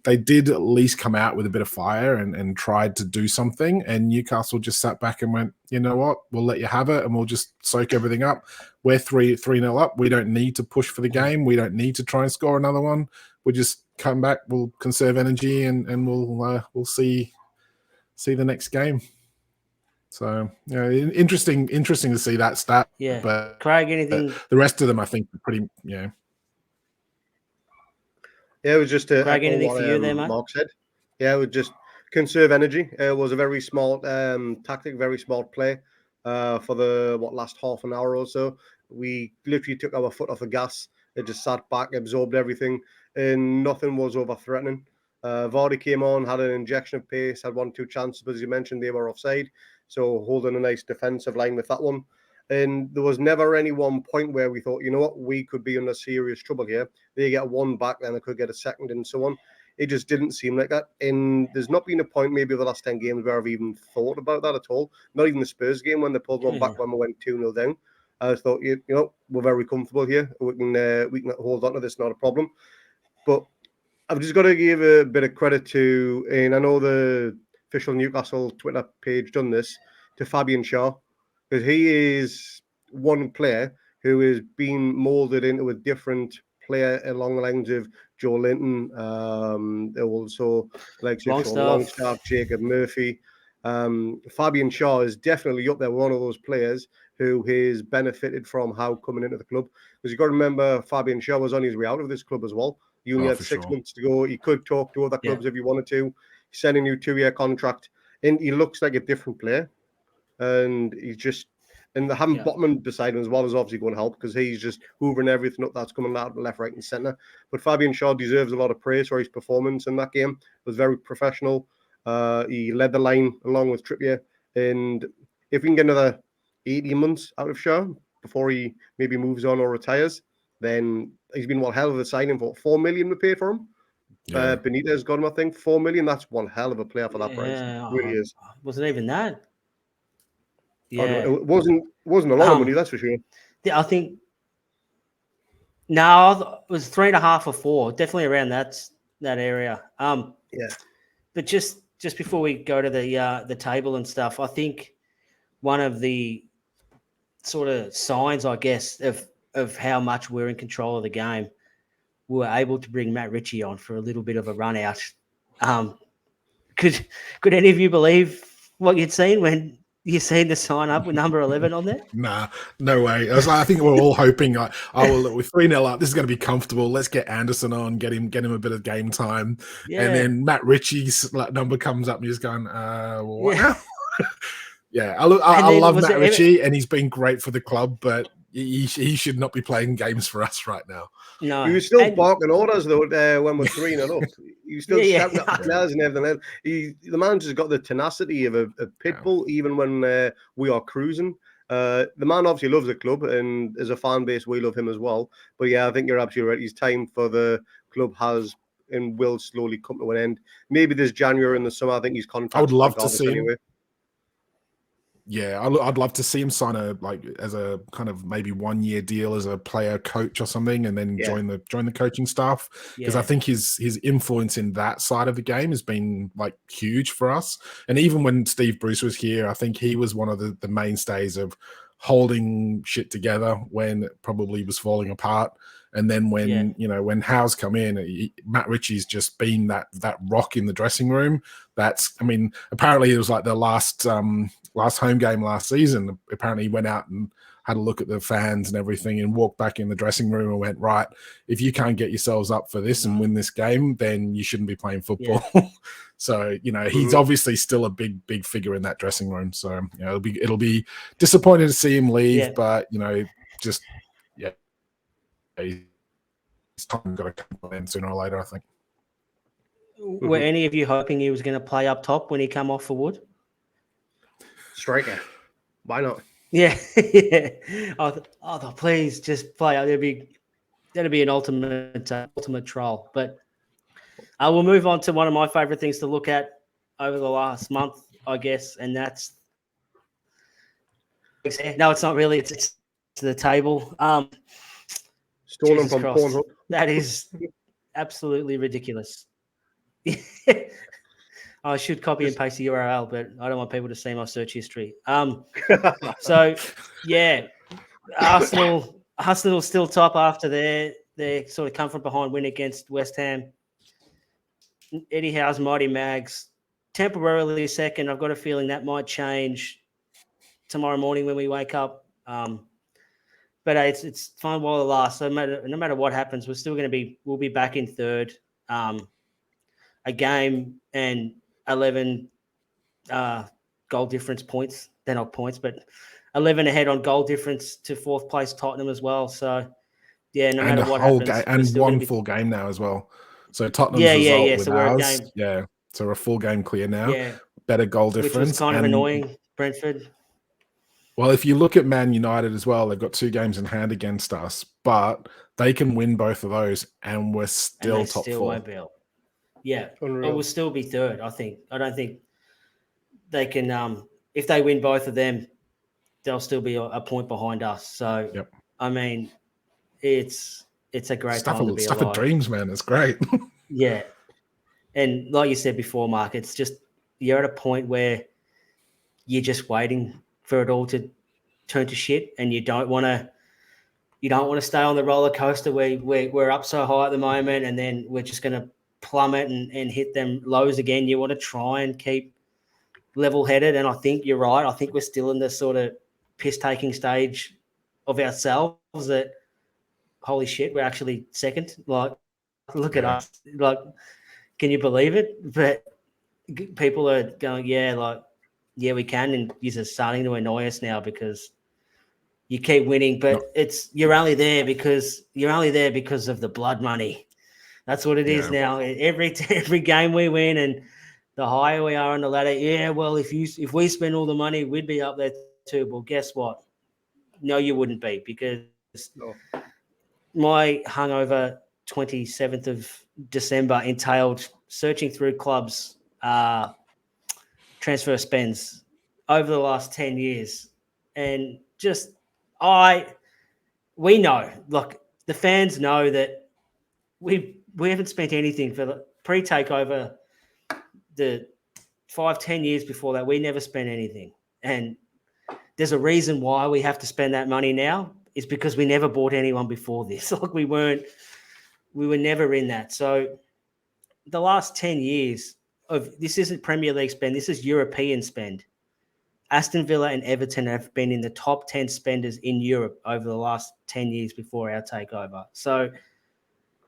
did at least come out with a bit of fire and tried to do something. And Newcastle just sat back and went, you know what, we'll let you have it and we'll just soak everything up. We're 3-0 up. We don't need to push for the game. We don't need to try and score another one. We'll just come back. We'll conserve energy and we'll see the next game. So interesting to see that stat. Yeah, but Craig, anything? The rest of them, I think, are pretty. Yeah, it was just to Craig, anything what for you there, mate? Mark said. Yeah, it would just conserve energy. It was a very smart tactic, very smart play for the last half an hour or so. We literally took our foot off the gas. It just sat back, absorbed everything, and nothing was over-threatening. Vardy came on, had an injection of pace, had 1-2 chances, but as you mentioned, they were offside. So holding a nice defensive line with that one. And there was never any one point where we thought, you know what, we could be under serious trouble here. They get one back, then they could get a second and so on. It just didn't seem like that. And there's not been a point maybe over the last 10 games where I've even thought about that at all. Not even the Spurs game when they pulled one back when we went 2-0 down. I just thought, we're very comfortable here. We can hold on to this, not a problem. But I've just got to give a bit of credit to, and I know the official Newcastle Twitter page done this, to Fabian Shar, because he is one player who is being moulded into a different player along the lines of Joelinton, also like Longstaff, Jacob Murphy. Fabian Shar is definitely up there, one of those players who has benefited from how coming into the club. Because you've got to remember, Fabian Shar was on his way out of this club as well. You only had 6 months to go. He could talk to other clubs if he wanted to. He's sending you 2-year contract. And he looks like a different player. And he's just, and having Botman beside him as well is obviously going to help because he's just hoovering everything up that's coming out left, right, and centre. But Fabian Shar deserves a lot of praise for his performance in that game. It was very professional. He led the line along with Trippier. And if we can get another 18 months out of Shar before he maybe moves on or retires, then he's been one hell of a signing for $4 million we paid for him. Yeah. Benitez got him, I think, $4 million. That's one hell of a player for that price. It really is. Wasn't even that. Yeah, it wasn't a lot of money, that's for sure. I think no, it was 3.5 or 4, definitely around that area. But just before we go to the table and stuff, I think one of the sort of signs, I guess, of how much we're in control of the game, we were able to bring Matt Ritchie on for a little bit of a run out. Could any of you believe what you'd seen when you seen the sign up with number 11 on there? Nah, no way. I think we're all hoping, we're 3-0 up. This is going to be comfortable. Let's get Anderson on, get him a bit of game time. Yeah. And then Matt Ritchie's number comes up and he's going, what now? Yeah, I love Matt Ritchie, and he's been great for the club, but he should not be playing games for us right now. No, he was still barking orders though when we're 3-0 up. He was still shouting at the players and everything else. The man's just got the tenacity of a pit bull, even when we are cruising. The man obviously loves the club, and as a fan base, we love him as well. But yeah, I think you're absolutely right. His time for the club has and will slowly come to an end. Maybe this January in the summer, I think he's contract. I would love to see him. Yeah, I'd love to see him sign as a kind of maybe 1-year deal as a player coach or something, and then join the coaching staff, because I think his influence in that side of the game has been huge for us. And even when Steve Bruce was here, I think he was one of the mainstays of holding shit together when it probably was falling apart. And then when when Howe's come in, Matt Ritchie's just been that rock in the dressing room. Apparently it was like the last home game last season. Apparently he went out and had a look at the fans and everything and walked back in the dressing room and went, right, if you can't get yourselves up for this and win this game, then you shouldn't be playing football. Yeah. So, he's obviously still a big figure in that dressing room. So, it'll be disappointing to see him leave, but his time got to come in sooner or later, I think. Were any of you hoping he was going to play up top when he come off for Wood? Striker. Why not? Yeah. I thought, please just play. That'd be an ultimate trial. But I will move on to one of my favorite things to look at over the last month, I guess, and that's no, it's not really. It's the table. Stolen from Pornhub. That is absolutely ridiculous. I should copy and paste the URL, but I don't want people to see my search history. So, yeah, Arsenal still top after their sort of come from behind win against West Ham. Eddie Howe's Mighty Mags temporarily second. I've got a feeling that might change tomorrow morning when we wake up. But it's fine while it lasts. So no matter what happens, we'll be back in third. A game and 11 goal difference points. They're not points, but 11 ahead on goal difference to fourth place Tottenham as well. So yeah, no matter what happens, and one full game now as well. So Tottenham's result with so ours, so we're a full game clear now. Yeah, better goal difference, which was kind of annoying. Brentford. Well, if you look at Man United as well, they've got 2 games in hand against us, but they can win both of those, and we're still top 4. Yeah, it will still be third. I think. I don't think they can. If they win both of them, they'll still be a point behind us. So, I mean, it's a great time to be alive. Stuff of dreams, man. It's great. Yeah, and like you said before, Mark, it's just you're at a point where you're just waiting for it all to turn to shit, and you don't want to stay on the roller coaster where we're up so high at the moment, and then we're just going to plummet and hit them lows again. You want to try and keep level-headed, and I think you're right. I think we're still in this sort of piss-taking stage of ourselves that, holy shit, we're actually second. Like, look at us. Like, can you believe it? But people are going, yeah, we can, and you're starting to annoy us now because you keep winning, but you're only there because of the blood money. That's what it is now. Every game we win, and the higher we are on the ladder. Yeah, well, if we spend all the money, we'd be up there too. Well, guess what? No, you wouldn't be, because my hungover 27th of December entailed searching through clubs' transfer spends over the last 10 years. And just, we know, look, the fans know that we haven't spent anything for the pre-takeover. The 5-10 years before that, we never spent anything. And there's a reason why we have to spend that money now. It's because we never bought anyone before this. Like, we were never in that. So the last 10 years of this isn't Premier League spend, this is European spend. Aston Villa and Everton have been in the top 10 spenders in Europe over the last 10 years before our takeover. So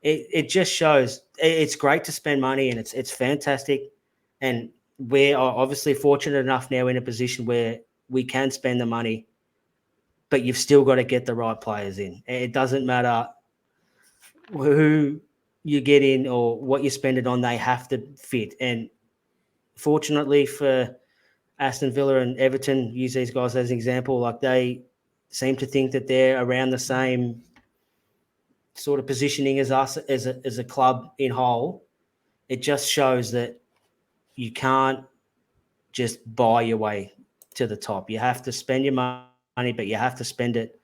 it just shows it's great to spend money, and it's fantastic. And we are obviously fortunate enough now in a position where we can spend the money, but you've still got to get the right players in. It doesn't matter who you get in or what you spend it on, they have to fit. And fortunately for Aston Villa and Everton, use these guys as an example, like they seem to think that they're around the same sort of positioning as us as a club in whole. It just shows that you can't just buy your way to the top. You have to spend your money, but you have to spend it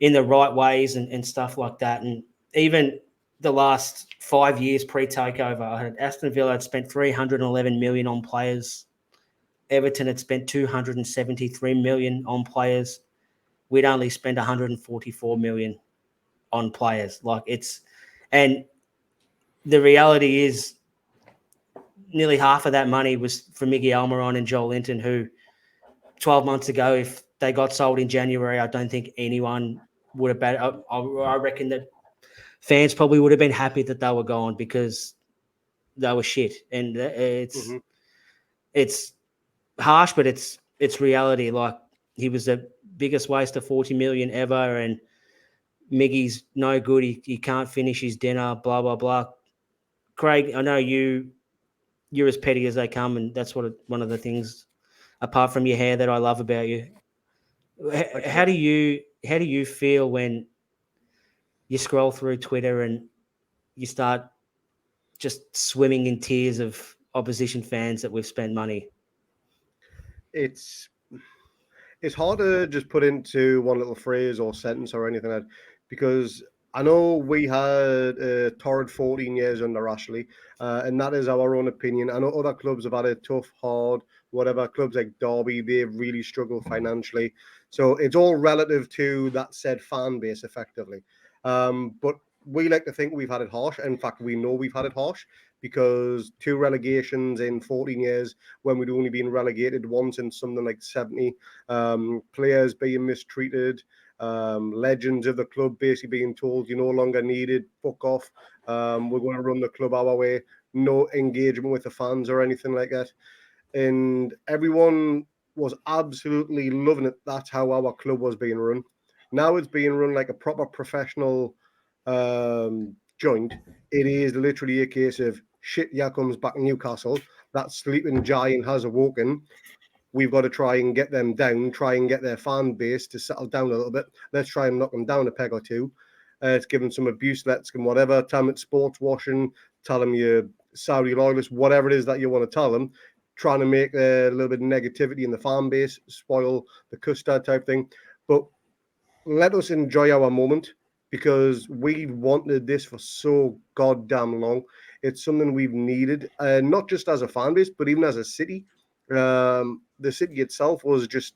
in the right ways and stuff like that. And even the last 5 years pre-takeover, Aston Villa had spent 311 million on players. Everton had spent 273 million on players. We'd only spent 144 million on players. And the reality is nearly half of that money was for Miggy Almiron and Joelinton, who 12 months ago, if they got sold in January, I don't think anyone would have bet. I reckon that fans probably would have been happy that they were gone because they were shit. And it's harsh, but it's reality. Like, he was the biggest waste of 40 million ever, and Miggy's no good. He can't finish his dinner, blah, blah, blah. Craig, I know you're as petty as they come, and that's one of the things, apart from your hair, that I love about you. How do you feel when you scroll through Twitter and you start just swimming in tears of opposition fans that we've spent money? It's hard to just put into one little phrase or sentence or anything like that, because I know we had a torrid 14 years under Ashley, and that is our own opinion. I know other clubs have had a tough, hard, whatever. Clubs like Derby, they've really struggled financially. So it's all relative to that said fan base, effectively. But we like to think we've had it harsh. In fact, we know we've had it harsh, because 2 relegations in 14 years, when we'd only been relegated once in something like 70, players being mistreated, legends of the club basically being told you're no longer needed, fuck off, we're going to run the club our way, no engagement with the fans or anything like that. And everyone was absolutely loving it. That's how our club was being run. Now it's being run like a proper professional joint. It is literally a case of shit, here comes back Newcastle. That sleeping giant has awoken. We've got to try and get them down, try and get their fan base to settle down a little bit. Let's try and knock them down a peg or two. Let's give them some abuse, let's give them whatever. Tell them it's sports washing, tell them you're Saudi loyalists, whatever it is that you want to tell them. Trying to make a little bit of negativity in the fan base, spoil the custard type thing. But let us enjoy our moment, because we wanted this for so goddamn long. It's something we've needed, not just as a fan base, but even as a city. The city itself was just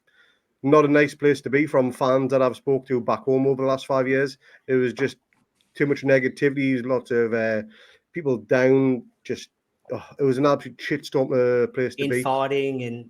not a nice place to be from fans that I've spoke to back home over the last 5 years. It was just too much negativity, lots of people down. Just it was an absolute shitstorm place to be. Infighting and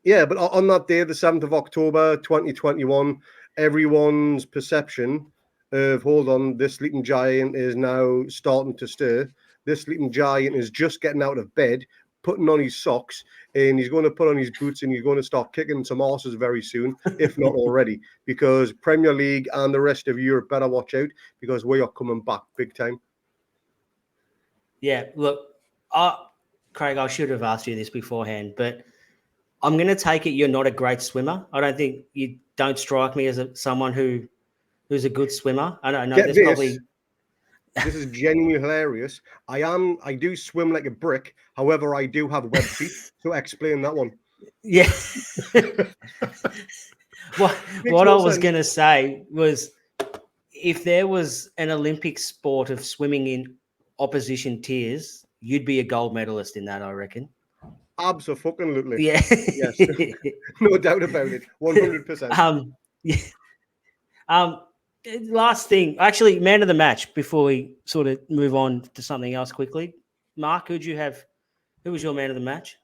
Yeah, but on that day, the 7th of October, 2021, everyone's perception of, hold on, this sleeping giant is now starting to stir. This sleeping giant is just getting out of bed, putting on his socks, and he's going to put on his boots, and he's going to start kicking some arses very soon, if not already, because Premier League and the rest of Europe better watch out, because we are coming back big time. Yeah, look, Craig, I should have asked you this beforehand, but I'm going to take it you're not a great swimmer. I don't think you don't strike me as someone who's a good swimmer. I don't know. There's probably... This is genuinely hilarious. I do swim like a brick. However, I do have web feet. So explain that one. Yeah. What I was going to say was, if there was an Olympic sport of swimming in opposition tiers, you'd be a gold medalist in that, I reckon. Absolutely. Yeah. Yes. No doubt about it. 100%. Last thing, actually, man of the match, before we sort of move on to something else quickly. Mark, who'd you have? Who was your man of the match?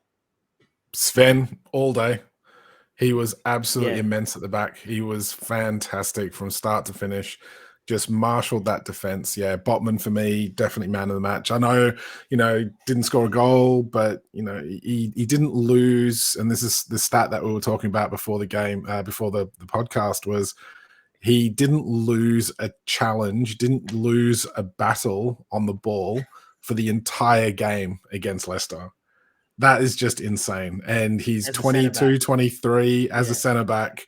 Sven, all day. He was absolutely immense at the back. He was fantastic from start to finish. Just marshaled that defense. Yeah, Botman for me, definitely man of the match. I know, didn't score a goal, but he didn't lose. And this is the stat that we were talking about before the game, before the podcast, was he didn't lose a challenge, didn't lose a battle on the ball for the entire game against Leicester. That is just insane. And he's 22, 23 as a centre-back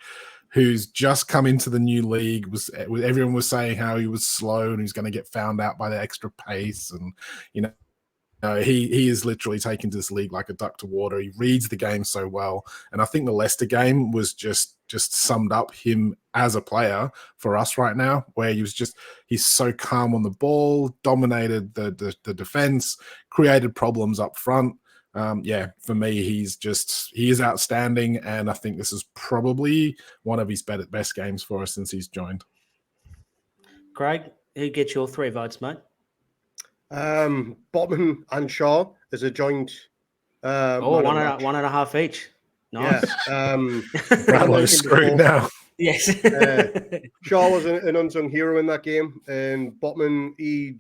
who's just come into the new league. Everyone was saying how he was slow and he's going to get found out by the extra pace. And, he is literally taken to this league like a duck to water. He reads the game so well. And I think the Leicester game was just summed up him as a player for us right now, where he's so calm on the ball, dominated the defense, created problems up front. For me, he is outstanding. And I think this is probably one of his best games for us since he's joined. Craig, who gets your 3 votes, mate? Botman and Shar as a joint. One and a half each. Nice. Yeah. Brownlow's screwed now. Yes. Shar was an unsung hero in that game, and Botman, he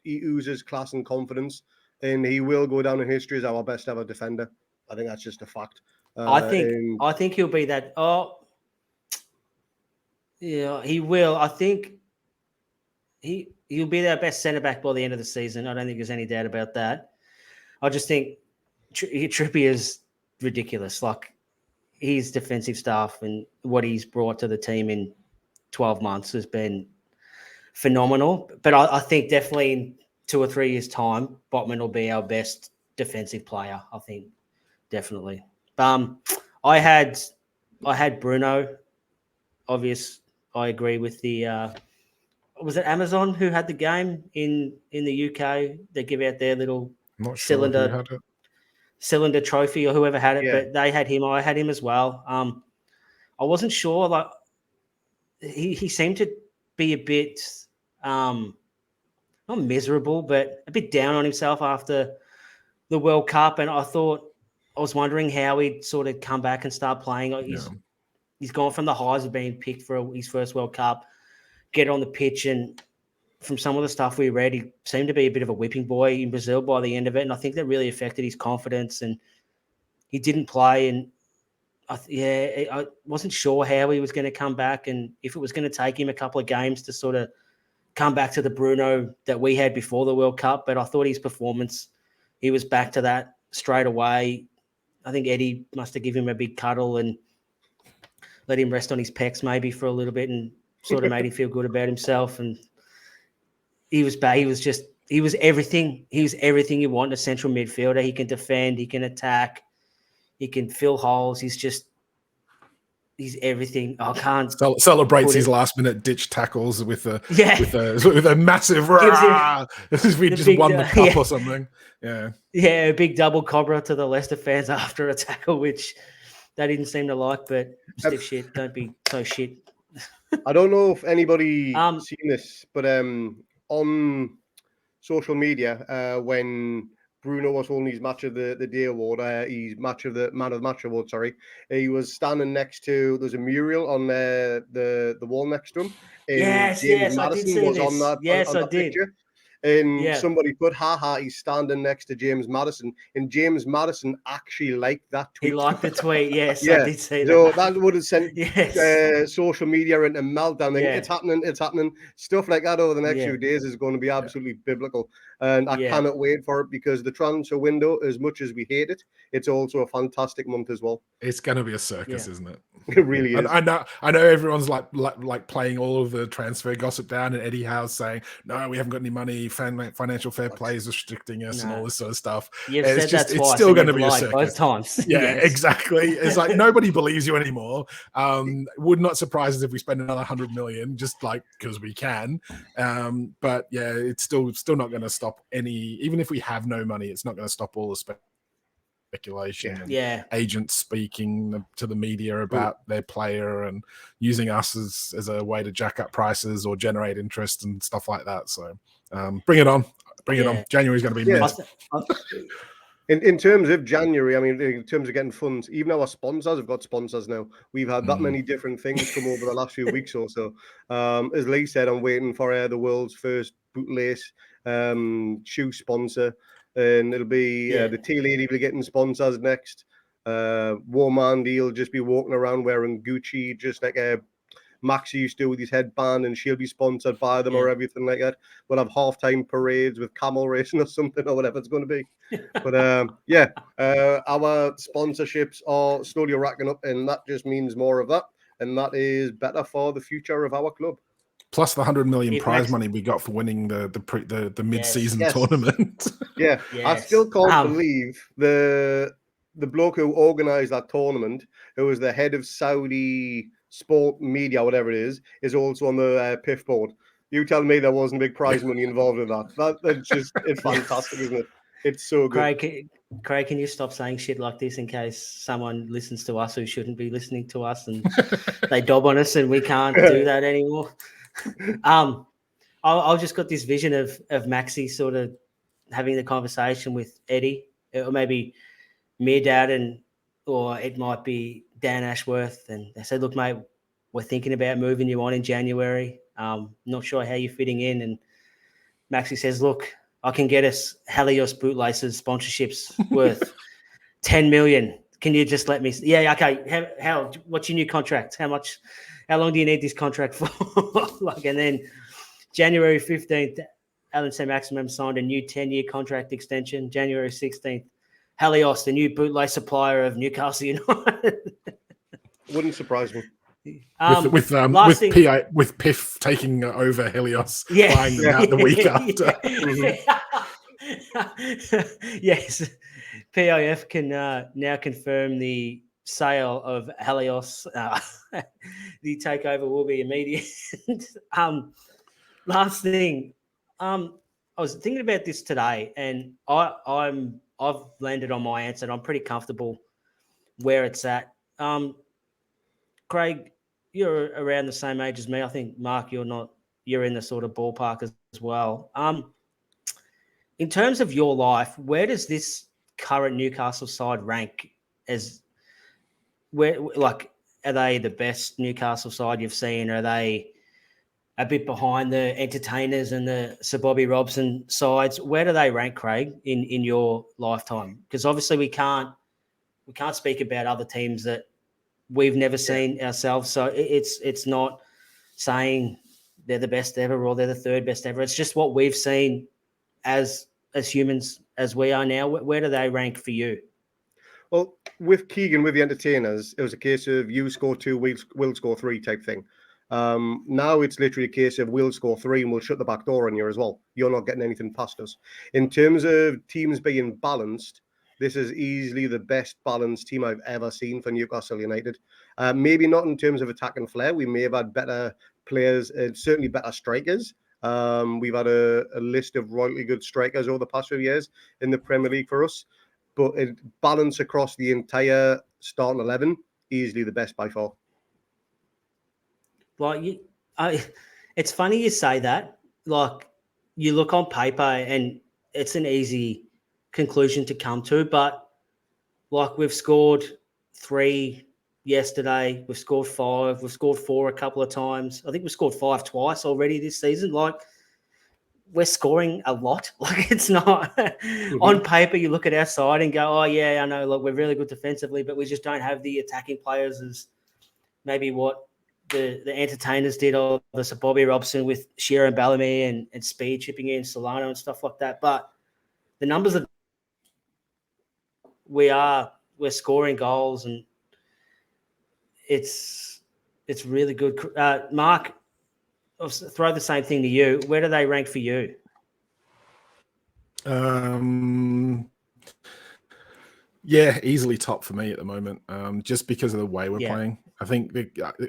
oozes class and confidence, and he will go down in history as our best ever defender. I think that's just a fact. I think he'll be that. Oh, yeah, he will. I think he'll be their best centre back by the end of the season. I don't think there's any doubt about that. I just think Trippier is ridiculous. Like, his defensive stuff and what he's brought to the team in 12 months has been phenomenal. But I think definitely in 2 or 3 years' time, Botman will be our best defensive player. I think definitely. I had Bruno. Obvious. I agree with the. Was it Amazon who had the game in the UK? They give out their little cylinder trophy or whoever had it, but they had him. I had him as well. I wasn't sure. Like, he seemed to be a bit not miserable, but a bit down on himself after the World Cup, and I was wondering how he'd sort of come back and start playing. He's gone from the highs of being picked for his first World Cup, get on the pitch, and from some of the stuff we read, he seemed to be a bit of a whipping boy in Brazil by the end of it. And I think that really affected his confidence, and he didn't play. And I wasn't sure how he was going to come back and if it was going to take him a couple of games to sort of come back to the Bruno that we had before the World Cup. But I thought his performance, he was back to that straight away. I think Eddie must have given him a big cuddle and let him rest on his pecs maybe for a little bit and sort of made him feel good about himself. And he was bad. He was everything. He was everything you want in a central midfielder. He can defend. He can attack. He can fill holes. He's everything. I can't celebrates his last minute ditch tackles with a massive as we just won the cup or something. Yeah, a big double cobra to the Leicester fans after a tackle, which they didn't seem to like. But stiff shit. Don't be so shit. I don't know if anybody seen this, but on social media, when Bruno was holding his match of the day award, his match of the man of the match award, sorry, he was standing next to, there's a mural on the wall next to him. And James Maddison was on that, on that picture. And somebody put, he's standing next to James Maddison. And James Maddison actually liked that tweet. He liked the tweet, yes. I did see that. So that would have sent social media into meltdown. It's happening. Stuff like that over the next few days is going to be absolutely biblical. And I cannot wait for it, because the transfer window, as much as we hate it, it's also a fantastic month as well. It's going to be a circus, isn't it? It really is. I know everyone's like playing all of the transfer gossip down, and Eddie Howe's saying, no, we haven't got any money, financial fair play is restricting us, and all this sort of stuff. You've said that twice. It's still going to be a circus. Both times. Yeah, exactly. It's like nobody believes you anymore. Would not surprise us if we spend another 100 million, just like because we can. But yeah, it's still not going to stop any. Even if we have no money, it's not going to stop all the speculation and agents speaking to the media about their player and using us as a way to jack up prices or generate interest and stuff like that. So bring it on. January's going to be mint. In terms of January, I mean, in terms of getting funds, even our sponsors have got sponsors now. We've had that many different things come over the last few weeks or so. As Lee said, I'm waiting for the world's first bootlace shoe sponsor, and it'll be the tea lady will be getting sponsors next. Womandy will just be walking around wearing Gucci, just like Max used to with his headband, and she'll be sponsored by them or everything like that. We'll have halftime parades with camel racing or something or whatever it's going to be. But our sponsorships are slowly racking up, and that just means more of that, and that is better for the future of our club. Plus the 100 million prize money we got for winning the mid-season tournament. I still can't believe the bloke who organised that tournament, who was the head of Saudi sport media, whatever it is also on the PIF board. You tell me there wasn't big prize money involved in that. It's fantastic, isn't it? It's so good. Craig, can you stop saying shit like this in case someone listens to us who shouldn't be listening to us and they dob on us and we can't do that anymore? I've just got this vision of Maxi sort of having the conversation with Eddie, or maybe Meerdad, or it might be Dan Ashworth, and they said, "Look, mate, we're thinking about moving you on in January. Not sure how you're fitting in." And Maxi says, "Look, I can get us Helios bootlaces sponsorships worth 10 million. Can you just let me? Yeah, okay. How? What's your new contract? How much? How long do you need this contract for?" And then January 15th, Alan Saint-Maximin signed a new 10-year contract extension. January 16th, Helios, the new bootlace supplier of Newcastle United. Wouldn't surprise me. With Piff taking over Helios, buying them out the week after. Yes, PIF can now confirm the sale of Helios. The takeover will be immediate. Last thing, I was thinking about this today, and I've landed on my answer, and I'm pretty comfortable where it's at. Craig, you're around the same age as me. I think, Mark, you're in the sort of ballpark as well. In terms of your life, where does this current Newcastle side rank as are they the best Newcastle side you've seen? Are they a bit behind the entertainers and the Sir Bobby Robson sides? Where do they rank, Craig, in your lifetime? Because obviously we can't speak about other teams that we've never seen ourselves. So it's not saying they're the best ever or they're the third best ever. It's just what we've seen as humans as we are now. Where do they rank for you? Well, with Keegan, with the entertainers, it was a case of you score 2, we'll score 3 type thing. Now it's literally a case of we'll score 3 and we'll shut the back door on you as well. You're not getting anything past us. In terms of teams being balanced, this is easily the best balanced team I've ever seen for Newcastle United. Maybe not in terms of attack and flair. We may have had better players, certainly better strikers. We've had a list of royally good strikers over the past few years in the Premier League for us. But balance across the entire starting 11, easily the best by far. It's funny you say that. Like, you look on paper and it's an easy conclusion to come to, but like, we've scored 3 yesterday, we've scored 5, we've scored 4 a couple of times. I think we've scored 5 twice already this season. Like, we're scoring a lot. Like, it's not on paper. You look at our side and go, "Oh yeah, I know. Look, we're really good defensively, but we just don't have the attacking players as maybe what the entertainers did, or the Sir Bobby Robson with Shar and Bellamy and Speed chipping in, Solano and stuff like that." But the numbers are we're scoring goals, and it's really good. Mark, I'll throw the same thing to you. Where do they rank for you? Yeah, easily top for me at the moment, just because of the way we're playing. I think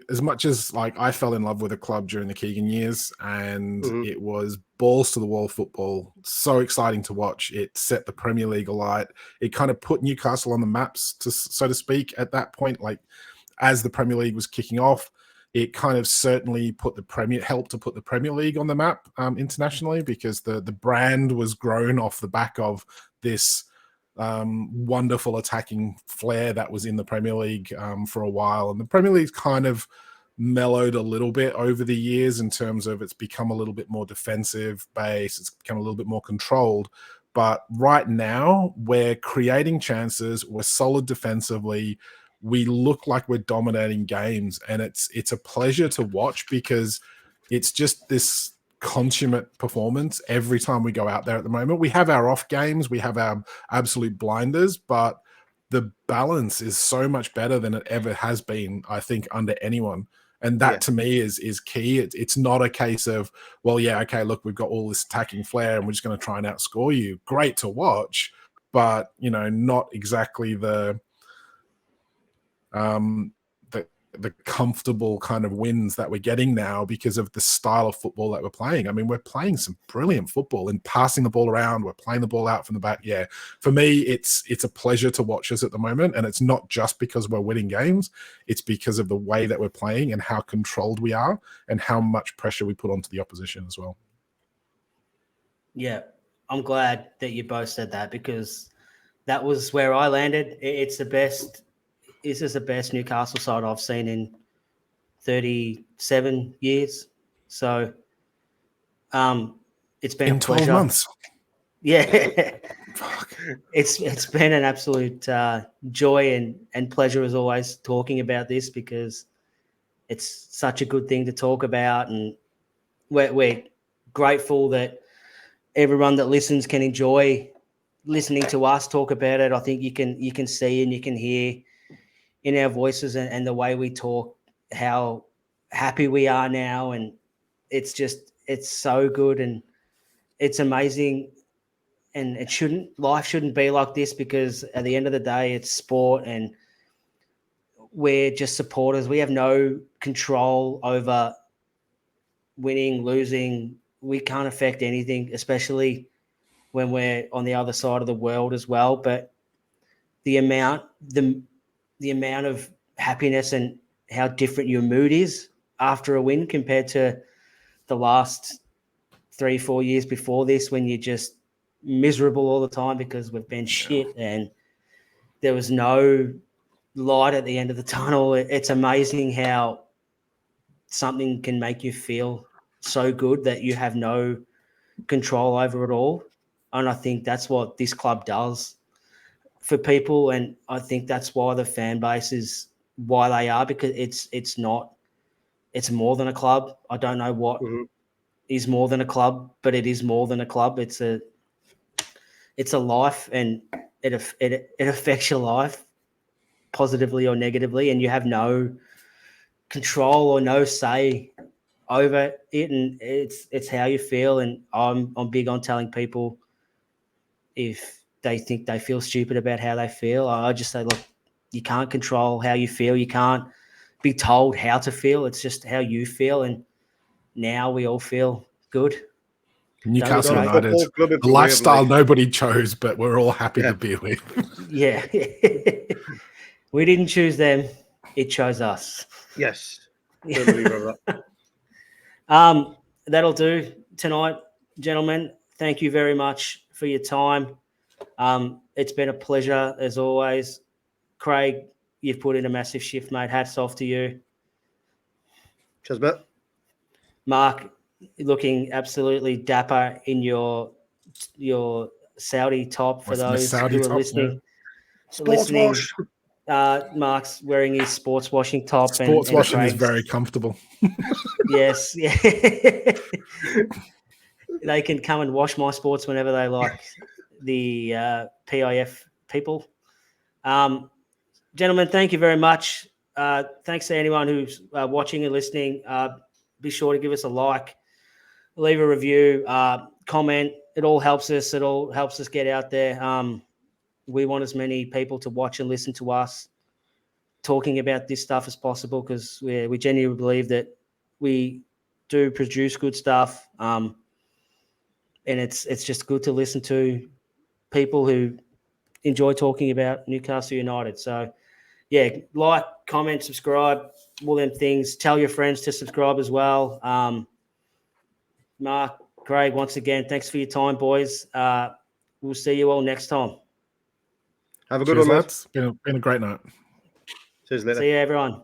as much as like I fell in love with the club during the Keegan years, and it was balls to the wall football, so exciting to watch. It set the Premier League alight. It kind of put Newcastle on the maps, so to speak, at that point. Like, as the Premier League was kicking off, it kind of certainly helped to put the Premier League on the map internationally, because the brand was grown off the back of this wonderful attacking flair that was in the Premier League for a while. And the Premier League's kind of mellowed a little bit over the years in terms of it's become a little bit more defensive based, it's become a little bit more controlled. But right now, we're creating chances, we're solid defensively, we look like we're dominating games, and it's a pleasure to watch, because it's just this consummate performance every time we go out there at the moment. We have our off games, we have our absolute blinders, but the balance is so much better than it ever has been, I think, under anyone. And that to me is key. It's not a case of, well, yeah, okay, look, we've got all this attacking flair and we're just going to try and outscore you. Great to watch, but, you know, not exactly the comfortable kind of wins that we're getting now because of the style of football that we're playing. I mean, we're playing some brilliant football and passing the ball around. We're playing the ball out from the back. Yeah, for me, it's a pleasure to watch us at the moment. And it's not just because we're winning games. It's because of the way that we're playing and how controlled we are and how much pressure we put onto the opposition as well. Yeah, I'm glad that you both said that because that was where I landed. It's the best. This is the best Newcastle side I've seen in 37 years. So, it's been in a 12 pleasure. months. Yeah, Fuck. it's been an absolute joy and pleasure as always talking about this because it's such a good thing to talk about, and we're grateful that everyone that listens can enjoy listening to us talk about it. I think you can see and you can hear in our voices and the way we talk how happy we are now, and it's so good and it's amazing. And life shouldn't be like this because at the end of the day, it's sport and we're just supporters. We have no control over winning, losing. We can't affect anything, especially when we're on the other side of the world as well. But the amount of happiness and how different your mood is after a win compared to the last 3-4 years before this, when you're just miserable all the time because we've been shit and there was no light at the end of the tunnel. It's amazing how something can make you feel so good that you have no control over it all. And I think that's what this club does for people. And I think that's why the fan base is why they are, because it's more than a club. I don't know what is more than a club, but it is more than a club. It's a life, and it affects your life positively or negatively, and you have no control or no say over it, and it's how you feel. And I'm big on telling people if they think they feel stupid about how they feel, I just say, look, you can't control how you feel. You can't be told how to feel. It's just how you feel. And now we all feel good. Newcastle United, a lifestyle nobody chose, but we're all happy to be with. Yeah. We didn't choose them. It chose us. Yes. Totally remember that. That'll do tonight, gentlemen. Thank you very much for your time. It's been a pleasure as always. Craig, you've put in a massive shift, mate. Hats off to you. Cheers, mate. Mark, looking absolutely dapper in your Saudi top for those who are listening. Yeah. Sports wash. Mark's wearing his sports washing top. Sports washing is very comfortable. Yes. Yeah. They can come and wash my sports whenever they like, the PIF people. Gentlemen, thank you very much. Thanks to anyone who's watching and listening. Be sure to give us a like, leave a review, comment. It all helps us. It all helps us get out there. We want as many people to watch and listen to us talking about this stuff as possible, because we genuinely believe that we do produce good stuff. And it's just good to listen to people who enjoy talking about Newcastle United. So, yeah, like, comment, subscribe, all them things. Tell your friends to subscribe as well. Mark, Craig, once again, thanks for your time, boys. We'll see you all next time. Have a good one, mate. It's been a great night. See you later. See you, everyone.